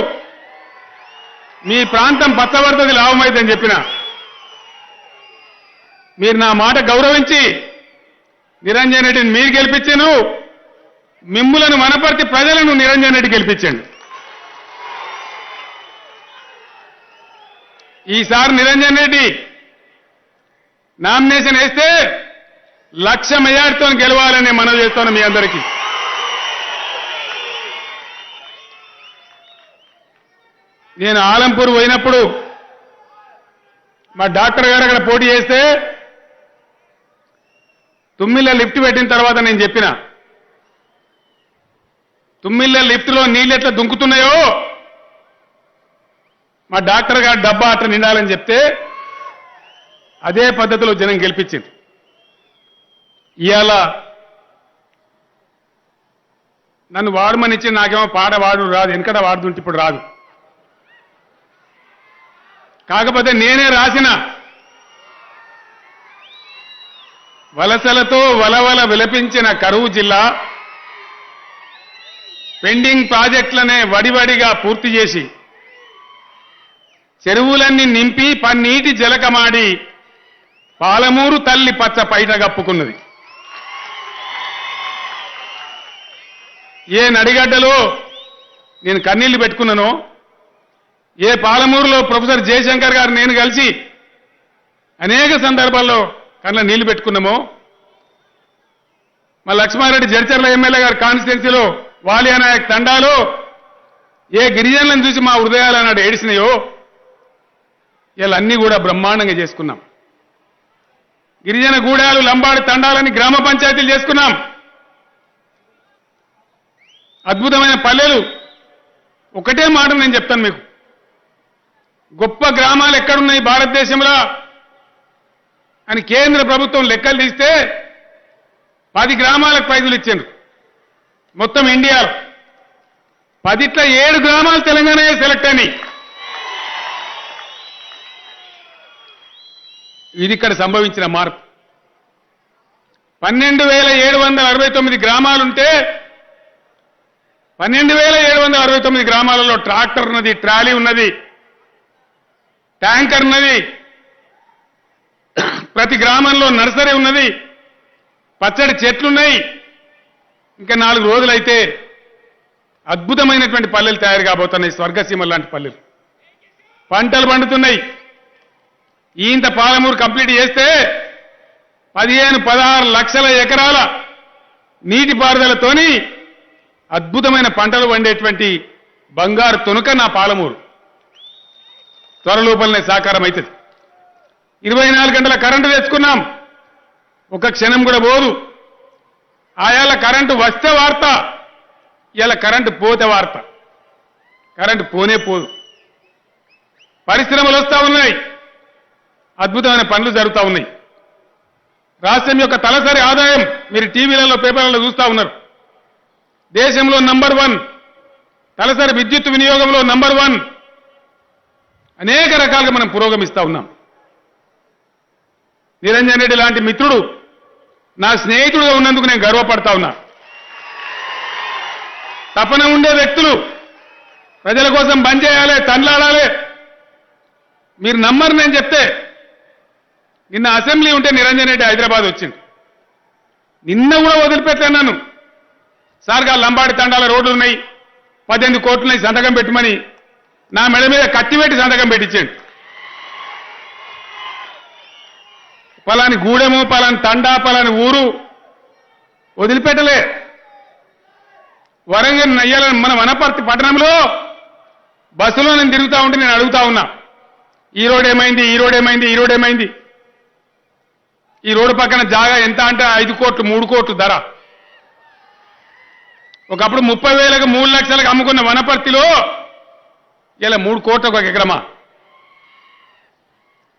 S4: మీ ప్రాంతం పచ్చబడుతుంది, లాభమైందని చెప్పిన. మీరు నా మాట గౌరవించి నిరంజన్ రెడ్డిని మీరు గెలిపించాను, మిమ్ములను వనపర్తి ప్రజలను నిరంజన్ రెడ్డి గెలిపించండి. ఈసారి నిరంజన్ రెడ్డి నామినేషన్ వేస్తే 1,00,000 మెజార్టీతో గెలవాలని మనవి చేస్తాను మీ అందరికీ. నేను ఆలంపూర్ పోయినప్పుడు మా డాక్టర్ గారు అక్కడ పోటీ చేస్తే తుమ్మిళ్ళ లిఫ్ట్ పెట్టిన తర్వాత నేను చెప్పిన, తుమ్మిళ్ళ లిఫ్ట్లో నీళ్ళు ఎట్లా దుంకుతున్నాయో మా డాక్టర్ గారు డబ్బా అట్లా నిండాలని చెప్తే అదే పద్ధతిలో జనం గెలిపించింది. ఇవాళ నన్ను వాడమనిచ్చి నాకేమో పాట వాడు రాదు, వెనకట వాడుతుంటే ఇప్పుడు రాదు. కాకపోతే నేనే రాసిన వలసలతో వలవల విలపించిన కరువు జిల్లా పెండింగ్ ప్రాజెక్టులనే వడివడిగా పూర్తి చేసి చెరువులన్నీ నింపి పన్నీటి జలకమాడి పాలమూరు తల్లి పచ్చ పైట కప్పుకున్నది. ఏ నడిగడ్డలో నేను కన్నీళ్లు పెట్టుకున్నానో, ఏ పాలమూరులో ప్రొఫెసర్ జయశంకర్ గారు నేను కలిసి అనేక సందర్భాల్లో కళ్ళ నీళ్లు పెట్టుకున్నామో, మా లక్ష్మారెడ్డి జడ్చర్ల ఎమ్మెల్యే గారు కాన్స్టిట్యున్సీలో వాలియానాయక్ తండాలో ఏ గిరిజనులను చూసి మా హృదయాలు అన్నాడు ఏడిసినాయో, ఇలా అన్నీ కూడా బ్రహ్మాండంగా చేసుకున్నాం. గిరిజన గూడాలు, లంబాడి తండాలని గ్రామ పంచాయతీలు చేసుకున్నాం. అద్భుతమైన పల్లెలు. ఒకటే మాట నేను చెప్తాను మీకు, గొప్ప గ్రామాలు ఎక్కడున్నాయి భారతదేశంలో అని కేంద్ర ప్రభుత్వం లెక్కలు తీస్తే 10 గ్రామాలకు ప్రైజులు ఇచ్చిండ్రు. మొత్తం ఇండియాలో 10లో 7 గ్రామాలు తెలంగాణ సెలెక్ట్ అయినాయి. ఇది ఇక్కడ సంభవించిన మార్పు. 12,769 గ్రామాలుంటే 12,769 గ్రామాలలో ట్రాక్టర్ ఉన్నది, ట్రాలీ ఉన్నది, ట్యాంకర్ ఉన్నది, ప్రతి గ్రామంలో నర్సరీ ఉన్నది, పచ్చడి చెట్లున్నాయి. ఇంకా 4 రోజులైతే అద్భుతమైనటువంటి పల్లెలు తయారు కాబోతున్నాయి, స్వర్గసీమ లాంటి పల్లెలు. పంటలు పండుతున్నాయి. ఇంత పాలమూరు కంప్లీట్ చేస్తే 15-16 లక్షల ఎకరాల నీటిపారుదలతోని అద్భుతమైన పంటలు పండేటువంటి బంగారు తొనుక నా పాలమూరు. త్వరలోపలనే సాకారం అవుతుంది. 24 గంటల కరెంటు తెచ్చుకున్నాం, ఒక క్షణం కూడా పోదు. ఆయాల కరెంటు వస్తే వార్త, ఇలా కరెంటు పోతే వార్త. కరెంటు పోనే పోదు. పరిశ్రమలు వస్తూ ఉన్నాయి, అద్భుతమైన పనులు జరుగుతూ ఉన్నాయి. రాష్ట్రం యొక్క తలసరి ఆదాయం మీరు టీవీలలో, పేపర్లలో చూస్తూ ఉన్నారు. దేశంలో నంబర్ 1, తలసరి విద్యుత్ వినియోగంలో నంబర్ 1. అనేక రకాలుగా మనం పురోగమిస్తూ ఉన్నాం. నిరంజన్ రెడ్డి లాంటి మిత్రుడు నా స్నేహితుడుగా ఉన్నందుకు నేను గర్వపడతా ఉన్నా. తపన ఉండే వ్యక్తులు ప్రజల కోసం పనిచేయాలి, తన్లాడాలి. మీరు నమ్మరు నేను చెప్తే. నిన్న అసెంబ్లీ ఉంటే నిరంజన్ రెడ్డి హైదరాబాద్ వచ్చింది. నిన్న కూడా వదిలిపెట్టాను నన్ను. సార్గా లంబాడి తండాల రోడ్లు ఉన్నాయి, 18 కోట్లున్నాయి, సంతకం పెట్టమని నా మెడ మీద కత్తి పెట్టి సంతకం పెట్టించాడు. పలాని గూడెము, పలాని తండా, పలాని ఊరు వదిలిపెట్టలే. వరంగల్ నయ్యాల మన వనపర్తి పట్టణంలో బస్సులో నేను తిరుగుతా ఉంటే నేను అడుగుతా ఉన్నా, ఈ రోడ్ ఏమైంది, ఈ రోడ్ ఏమైంది, ఈ రోడ్ ఏమైంది? ఈ రోడ్డు పక్కన జాగా ఎంత అంటే 5 కోట్లు 3 కోట్లు ధర. ఒకప్పుడు 30,000కు 3 లక్షలకు అమ్ముకున్న వనపర్తిలో ఇలా 3 కోట్లకు ఒక ఎకరమా?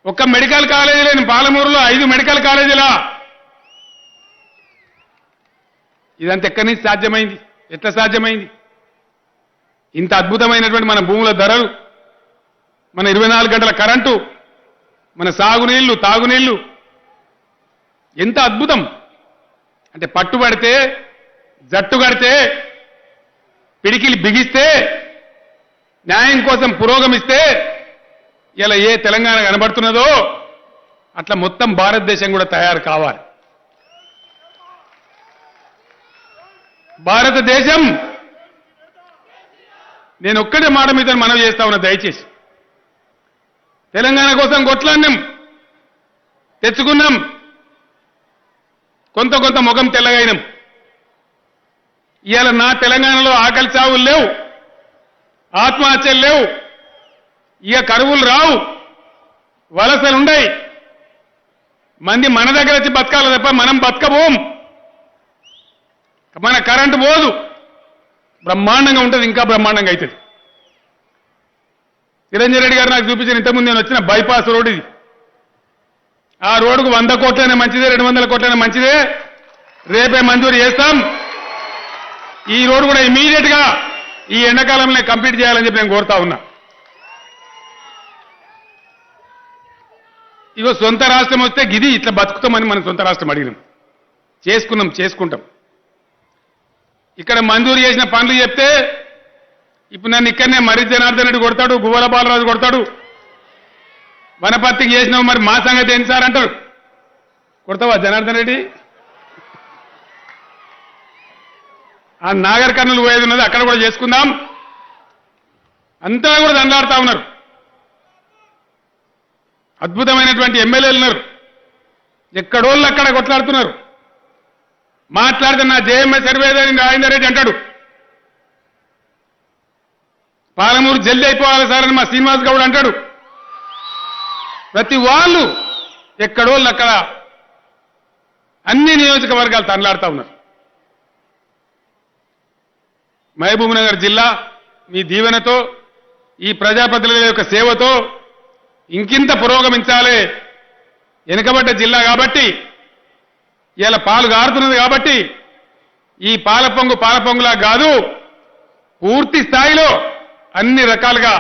S4: ఒక్క మెడికల్ కాలేజీ లేని పాలమూరులో 5 మెడికల్ కాలేజీలా? ఇదంతా ఎక్కడి నుంచి సాధ్యమైంది? ఎట్లా సాధ్యమైంది? ఇంత అద్భుతమైనటువంటి మన భూముల ధరలు, మన 24 గంటల కరెంటు, మన సాగునీళ్లు, తాగునీళ్లు ఎంత అద్భుతం అంటే, పట్టుబడితే, జట్టు కడితే, పిడికిలి బిగిస్తే, న్యాయం కోసం పురోగమిస్తే ఇలా ఏ తెలంగాణ కనబడుతున్నదో అట్లా మొత్తం భారతదేశం కూడా తయారు కావాలి. భారతదేశం, నేను ఒక్కటే మాట మీద మనవి చేస్తా ఉన్నా, దయచేసి తెలంగాణ కోసం కొట్లాడినాం, తెచ్చుకున్నాం, కొంత ముఖం తెల్లగైనాం. ఇవాళ నా తెలంగాణలో ఆకలి చావులు లేవు, ఆత్మహత్యలు లేవు, ఇక కరువులు రావు, వలసలుండయి. మంది మన దగ్గర వచ్చి బతకాలి తప్ప మనం బతకబోం. మన కరెంటు పోదు, బ్రహ్మాండంగా ఉంటుంది, ఇంకా బ్రహ్మాండంగా అవుతుంది. చిరంజీవి రెడ్డి గారు నాకు చూపించిన ఇంతకుముందు నేను వచ్చిన బైపాస్ రోడ్ ఇది. ఆ రోడ్డుకు 100 కోట్లైనా మంచిదే, 200 కోట్లైనా మంచిదే, రేపే మంజూరు చేస్తాం. ఈ రోడ్డు కూడా ఇమీడియట్ గా ఈ ఎండాకాలంలో కంప్లీట్ చేయాలని చెప్పి నేను కోరుతా ఉన్నా. ఇగో సొంత రాష్ట్రం వస్తే గిది ఇట్లా బతుకుతామని మనం సొంత రాష్ట్రం అడిగినాం, చేసుకుంటాం. ఇక్కడ మంజూరు చేసిన పనులు చెప్తే ఇప్పుడు నన్ను ఇక్కడనే మర్రి జనార్దన్ రెడ్డి కొడతాడు, గువ్వల బాలరాజు కొడతాడు. వనపర్తికి చేసినావు, మరి మా సంగతి ఏంటి సార్ అంటారు. కొడతావా జనార్దన్ రెడ్డి? ఆ నాగర్ కర్నూలు పోయేది ఉన్నది, అక్కడ కూడా చేసుకుందాం. అంతా కూడా దండాడుతా ఉన్నారు. అద్భుతమైనటువంటి ఎమ్మెల్యేలు ఉన్నారు, ఎక్కడోళ్ళు అక్కడ కొట్లాడుతున్నారు. మాట్లాడితే నా జేఎంఎస్ సర్వేదని రాజేందర్ రెడ్డి అంటాడు, పాలమూరు జల్దీ అయిపోవాలి సార్ అని మా శ్రీనివాస్ గౌడ్ అంటాడు. ప్రతి వాళ్ళు ఎక్కడోళ్ళు అక్కడ అన్ని నియోజకవర్గాలు తనలాడుతూ ఉన్నారు. మహబూబ్నగర్ జిల్లా మీ దీవెనతో, ఈ ప్రజాప్రతినిధుల యొక్క సేవతో ఇంకింత పురోగమించాలి. వెనుకబడ్డ జిల్లా కాబట్టి, ఇలా పాలు గారుతున్నది కాబట్టి, ఈ పాలపొంగులా కాదు, పూర్తి స్థాయిలో అన్ని రకాలుగా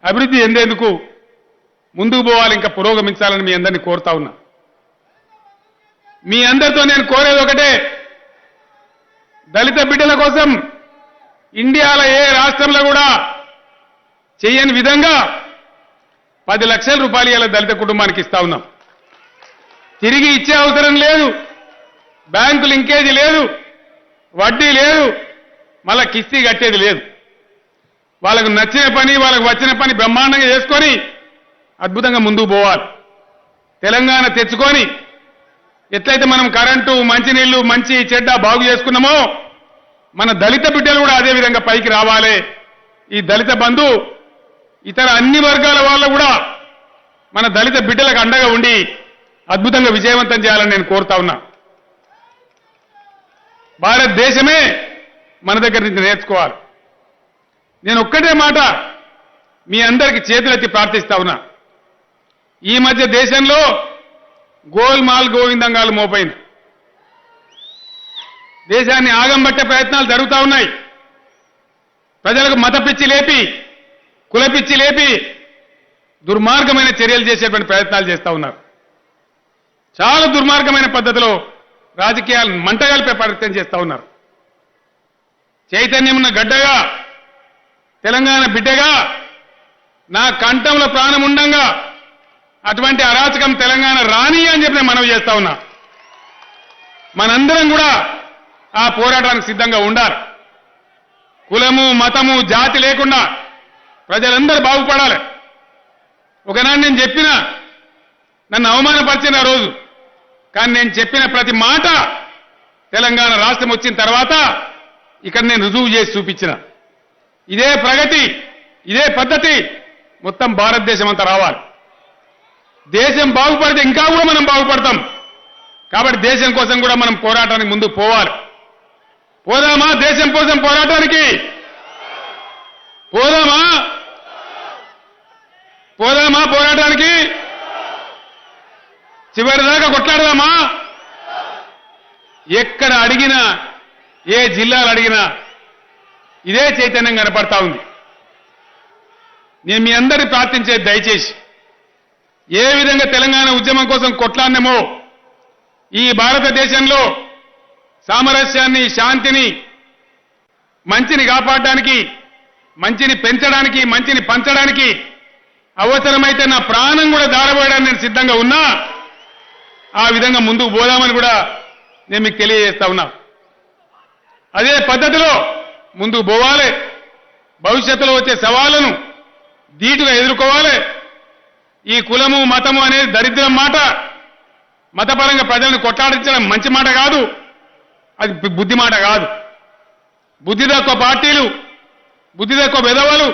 S4: అభివృద్ధి చెందేందుకు ముందుకు పోవాలి, ఇంకా పురోగమించాలని మీ అందరినీ కోరుతా ఉన్నా. మీ అందరితో నేను కోరేది ఒకటే, దళిత బిడ్డల కోసం ఇండియాలో ఏ రాష్ట్రంలో కూడా చేయని విధంగా 10 లక్షల రూపాయలు ఇలా దళిత కుటుంబానికి ఇస్తా ఉన్నాం. తిరిగి ఇచ్చే అవసరం లేదు, బ్యాంకు లింకేజీ లేదు, వడ్డీ లేదు, మళ్ళా కిస్తీ కట్టేది లేదు. వాళ్ళకు నచ్చిన పని, వాళ్ళకు వచ్చిన పని బ్రహ్మాండంగా చేసుకొని అద్భుతంగా ముందుకు పోవాలి. తెలంగాణ తెచ్చుకొని ఎట్లయితే మనం కరెంటు, మంచినీళ్లు, మంచి చెడ్డ బాగు చేసుకున్నామో, మన దళిత బిడ్డలు కూడా అదే విధంగా పైకి రావాలి. ఈ దళిత బంధు ఇతర అన్ని వర్గాల వాళ్ళు కూడా మన దళిత బిడ్డలకు అండగా ఉండి అద్భుతంగా విజయవంతం చేయాలని నేను కోరుతా ఉన్నా. భారతదేశమే మన దగ్గర నుంచి నేర్చుకోవాలి. నేను ఒక్కటే మాట మీ అందరికీ చేతులెత్తి ప్రార్థిస్తా ఉన్నా. ఈ మధ్య దేశంలో గోల్మాల్ గోవిందంగాలు మోపైంది. దేశాన్ని ఆగంబట్టే ప్రయత్నాలు జరుగుతూ ఉన్నాయి. ప్రజలకు మత పిచ్చి లేపి, కుల పిచ్చి లేపి దుర్మార్గమైన చర్యలు చేసేటువంటి ప్రయత్నాలు చేస్తూ ఉన్నారు. చాలా దుర్మార్గమైన పద్ధతిలో రాజకీయాలను మంటగలిపే ప్రయత్నం చేస్తూ ఉన్నారు. చైతన్యం ఉన్న గడ్డగా, తెలంగాణ బిడ్డగా, నా కంఠంలో ప్రాణం ఉండంగా అటువంటి అరాచకం తెలంగాణ రాని అని చెప్పి నేను మనవి చేస్తా ఉన్నా. మనందరం కూడా ఆ పోరాటానికి సిద్ధంగా ఉండాలి. కులము, మతము, జాతి లేకుండా ప్రజలందరూ బాగుపడాలి. ఒకనాడు నేను చెప్పిన, నన్ను అవమానపరిచిన రోజు, కానీ నేను చెప్పిన ప్రతి మాట తెలంగాణ రాష్ట్రం వచ్చిన తర్వాత ఇక్కడ నేను రుజువు చేసి చూపించిన. ఇదే ప్రగతి, ఇదే పద్ధతి మొత్తం భారతదేశం అంతా రావాలి. దేశం బాగుపడితే ఇంకా కూడా మనం బాగుపడతాం. కాబట్టి దేశం కోసం కూడా మనం పోరాటానికి ముందుకు పోవాలి. పోదామా దేశం కోసం పోరాటానికి? పోదామా పోరాటానికి? చివరిదాకా కొట్లాడదామా? ఎక్కడ అడిగినా, ఏ జిల్లాలు అడిగినా ఇదే చైతన్యం కనపడతా ఉంది. నేను మీ అందరినీ ప్రార్థించేది, దయచేసి ఏ విధంగా తెలంగాణ ఉద్యమం కోసం కొట్లాడినామో ఈ భారతదేశంలో సామరస్యాన్ని, శాంతిని, మంచిని కాపాడడానికి, మంచిని పెంచడానికి, మంచిని పంచడానికి అవసరమైతే నా ప్రాణం కూడా దారబోయడానికి నేను సిద్ధంగా ఉన్నా. ఆ విధంగా ముందుకు పోదామని కూడా నేను మీకు తెలియజేస్తా ఉన్నా. అదే పద్ధతిలో ముందుకు పోవాలి. భవిష్యత్తులో వచ్చే సవాళ్లను ధీటుగా ఎదుర్కోవాలి. ఈ కులము, మతము అనేది దరిద్రం మాట. మతపరంగా ప్రజలను కొట్లాడించడం మంచి మాట కాదు, అది బుద్ధి మాట కాదు. బుద్ధి తక్కువ పార్టీలు, బుద్ధి తక్కువ విధవలు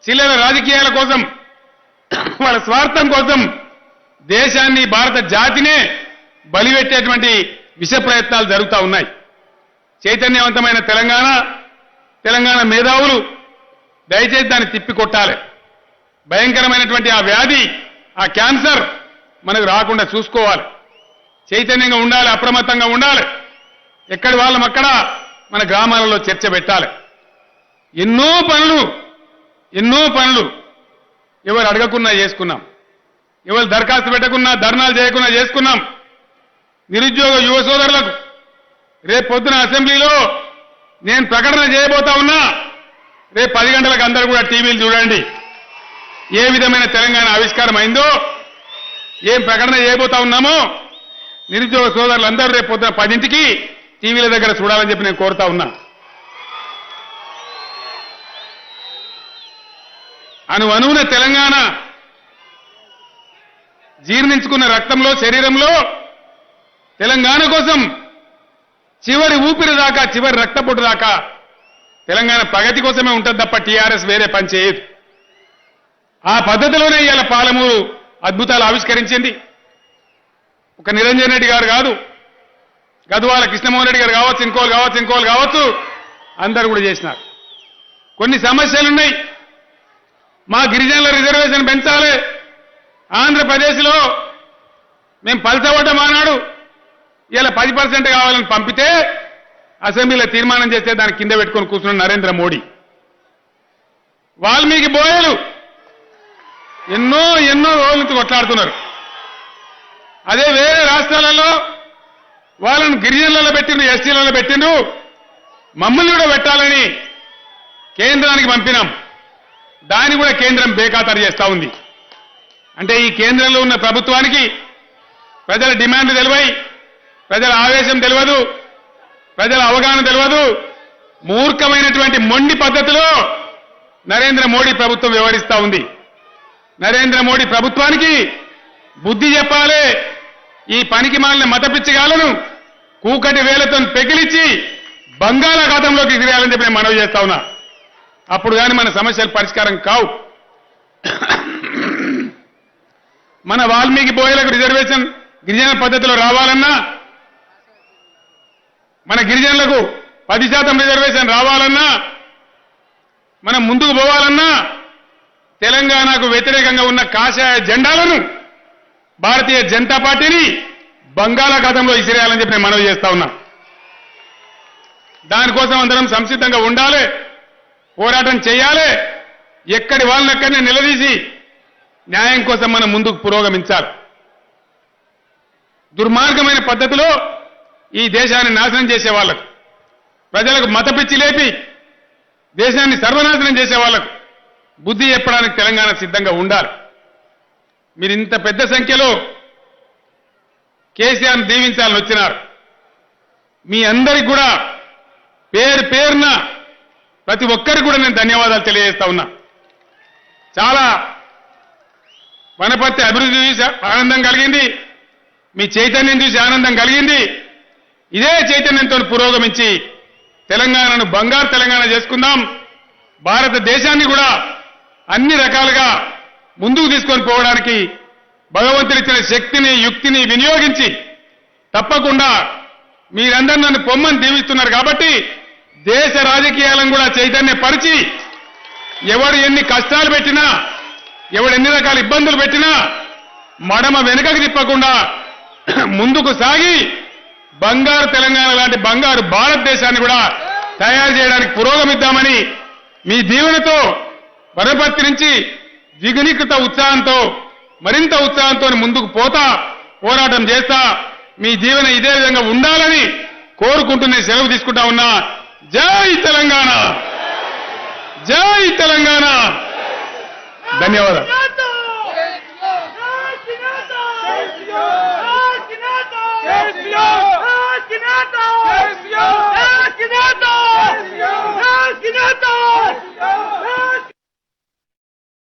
S4: చిల్లర రాజకీయాల కోసం, వాళ్ళ స్వార్థం కోసం దేశాన్ని, భారత జాతినే బలిపెట్టేటువంటి విష ప్రయత్నాలు జరుగుతూ ఉన్నాయి. చైతన్యవంతమైన తెలంగాణ మేధావులు దయచేసి దాన్ని తిప్పికొట్టాలి. భయంకరమైనటువంటి ఆ వ్యాధి, ఆ క్యాన్సర్ మనకు రాకుండా చూసుకోవాలి. చైతన్యంగా ఉండాలి, అప్రమత్తంగా ఉండాలి. ఎక్కడి వాళ్ళం అక్కడ మన గ్రామాలలో చర్చ పెట్టాలి. ఎన్నో పనులు ఎవరు అడగకున్నా చేసుకున్నాం, ఎవరు దరఖాస్తు పెట్టకున్నా, ధర్నాలు చేయకున్నా చేసుకున్నాం. నిరుద్యోగ యువ సోదరులకు రేపు పొద్దున అసెంబ్లీలో నేను ప్రకటన చేయబోతా ఉన్నా. రేపు 10 గంటలకు అందరూ కూడా టీవీలు చూడండి. ఏ విధమైన తెలంగాణ ఆవిష్కారం అయిందో, ఏం ప్రకటన చేయబోతా ఉన్నామో నిరుద్యోగ సోదరులందరూ రేపు పొద్దున 10ంటికి టీవీల దగ్గర చూడాలని చెప్పి నేను కోరుతా ఉన్నా. అణువణువున తెలంగాణ జీర్ణించుకున్న రక్తంలో, శరీరంలో తెలంగాణ కోసం చివరి ఊపిరి దాకా, చివరి రక్తపొట్టు దాకా తెలంగాణ ప్రగతి కోసమే ఉంటుంది తప్ప టీఆర్ఎస్ వేరే పని చేయదు. ఆ పద్ధతిలోనే ఇవాళ పాలమూరు అద్భుతాలు ఆవిష్కరించింది. ఒక నిరంజన్ రెడ్డి గారు కాదు, గద్వాల కృష్ణమోహన్ రెడ్డి గారు కావచ్చు, ఇంకోలు కావచ్చు, అందరూ కూడా చేసినారు. కొన్ని సమస్యలున్నాయి. మా గిరిజనుల రిజర్వేషన్ పెంచాలి. ఆంధ్రప్రదేశ్లో మేము పలసబడ్డ మానాడు ఇలా 10% కావాలని పంపితే అసెంబ్లీలో తీర్మానం చేస్తే దాని కింద పెట్టుకొని కూర్చున్న నరేంద్ర మోడీ. వాల్మీకి బోయలు ఎన్నో రోజుల నుంచి కొట్లాడుతున్నారు. అదే వేరే రాష్ట్రాలలో వాళ్ళను గిరిజనులలో పెట్టిండ్రు, ఎస్టీలలో పెట్టిండ్రు. మమ్మల్ని కూడా పెట్టాలని కేంద్రానికి పంపినాం. దాన్ని కూడా కేంద్రం బేఖాతరు చేస్తా ఉంది. అంటే ఈ కేంద్రంలో ఉన్న ప్రభుత్వానికి ప్రజల డిమాండ్ తెలివై, ప్రజల ఆవేశం తెలియదు, ప్రజల అవగాహన తెలియదు. మూర్ఖమైనటువంటి మొండి పద్ధతిలో నరేంద్ర మోడీ ప్రభుత్వం వ్యవహరిస్తా ఉంది. నరేంద్ర మోడీ ప్రభుత్వానికి బుద్ధి చెప్పాలి. ఈ పనికి మాలిన మతపిచ్చిగాలను కూకటి వేలతో పెకిలిచ్చి బంగాళాఖాతంలోకి ఎగిరేయాలని చెప్పి నేను మనవి చేస్తా ఉన్నా. అప్పుడు కానీ మన సమస్యలు పరిష్కారం కావు. మన వాల్మీకి బోయలకు రిజర్వేషన్ గిరిజన పద్ధతిలో రావాలన్నా, మన గిరిజనులకు 10% రిజర్వేషన్ రావాలన్నా, మనం ముందుకు పోవాలన్నా తెలంగాణకు వ్యతిరేకంగా ఉన్న కాషాయ జెండాలను భారతీయ జనతా పార్టీని బంగాళాఖాతంలో ఇసిరేయాలని చెప్పి నేను మనవి చేస్తా ఉన్నా. దానికోసం అందరం సంసిద్ధంగా ఉండాలి, పోరాటం చేయాలి. ఎక్కడి వాళ్ళనక్కడనే నిలదీసి న్యాయం కోసం మనం ముందుకు పురోగమించాలి. దుర్మార్గమైన పద్ధతిలో ఈ దేశాన్ని నాశనం చేసే వాళ్లకు, ప్రజలకు మతపిచ్చి లేపి దేశాన్ని సర్వనాశనం చేసే వాళ్లకు బుద్ధి చెప్పడానికి తెలంగాణ సిద్ధంగా ఉండాలి. మీరు ఇంత పెద్ద సంఖ్యలో కేసీఆర్ను దీవించాలని వచ్చినారు. మీ అందరికి కూడా పేరున ప్రతి ఒక్కరికి కూడా నేను ధన్యవాదాలు తెలియజేస్తా ఉన్నా. చాలా వనపర్తి అభివృద్ధి చూసి ఆనందం కలిగింది, మీ చైతన్యం చూసి ఆనందం కలిగింది. ఇదే చైతన్యంతో పురోగమించి తెలంగాణను బంగారు తెలంగాణ చేసుకుందాం. భారతదేశాన్ని కూడా అన్ని రకాలుగా ముందుకు తీసుకొని పోవడానికి భగవంతుడిచ్చిన శక్తిని యుక్తిని వినియోగించి తప్పకుండా మీరందరూ నన్ను పొమ్మని దీవిస్తున్నారు కాబట్టి దేశ రాజకీయాలను కూడా చైతన్యపరిచి ఎవరు ఎన్ని కష్టాలు పెట్టినా ఎవడు ఎన్ని రకాల ఇబ్బందులు పెట్టినా మడమ వెనుకకు తిప్పకుండా ముందుకు సాగి బంగారు తెలంగాణ లాంటి బంగారు భారతదేశాన్ని కూడా తయారు చేయడానికి పురోగమిద్దామని మీ దీవెనతో వనపర్తి నుంచి జిగునీకృత ఉత్సాహంతో మరింత ఉత్సాహంతో ముందుకు పోరాటం చేస్తా మీ జీవన ఇదే విధంగా ఉండాలని కోరుకుంటూ సెలవు తీసుకుంటా ఉన్నా. జై తెలంగాణ, జై తెలంగాణ. ధన్యవాదాలు.
S6: KCR!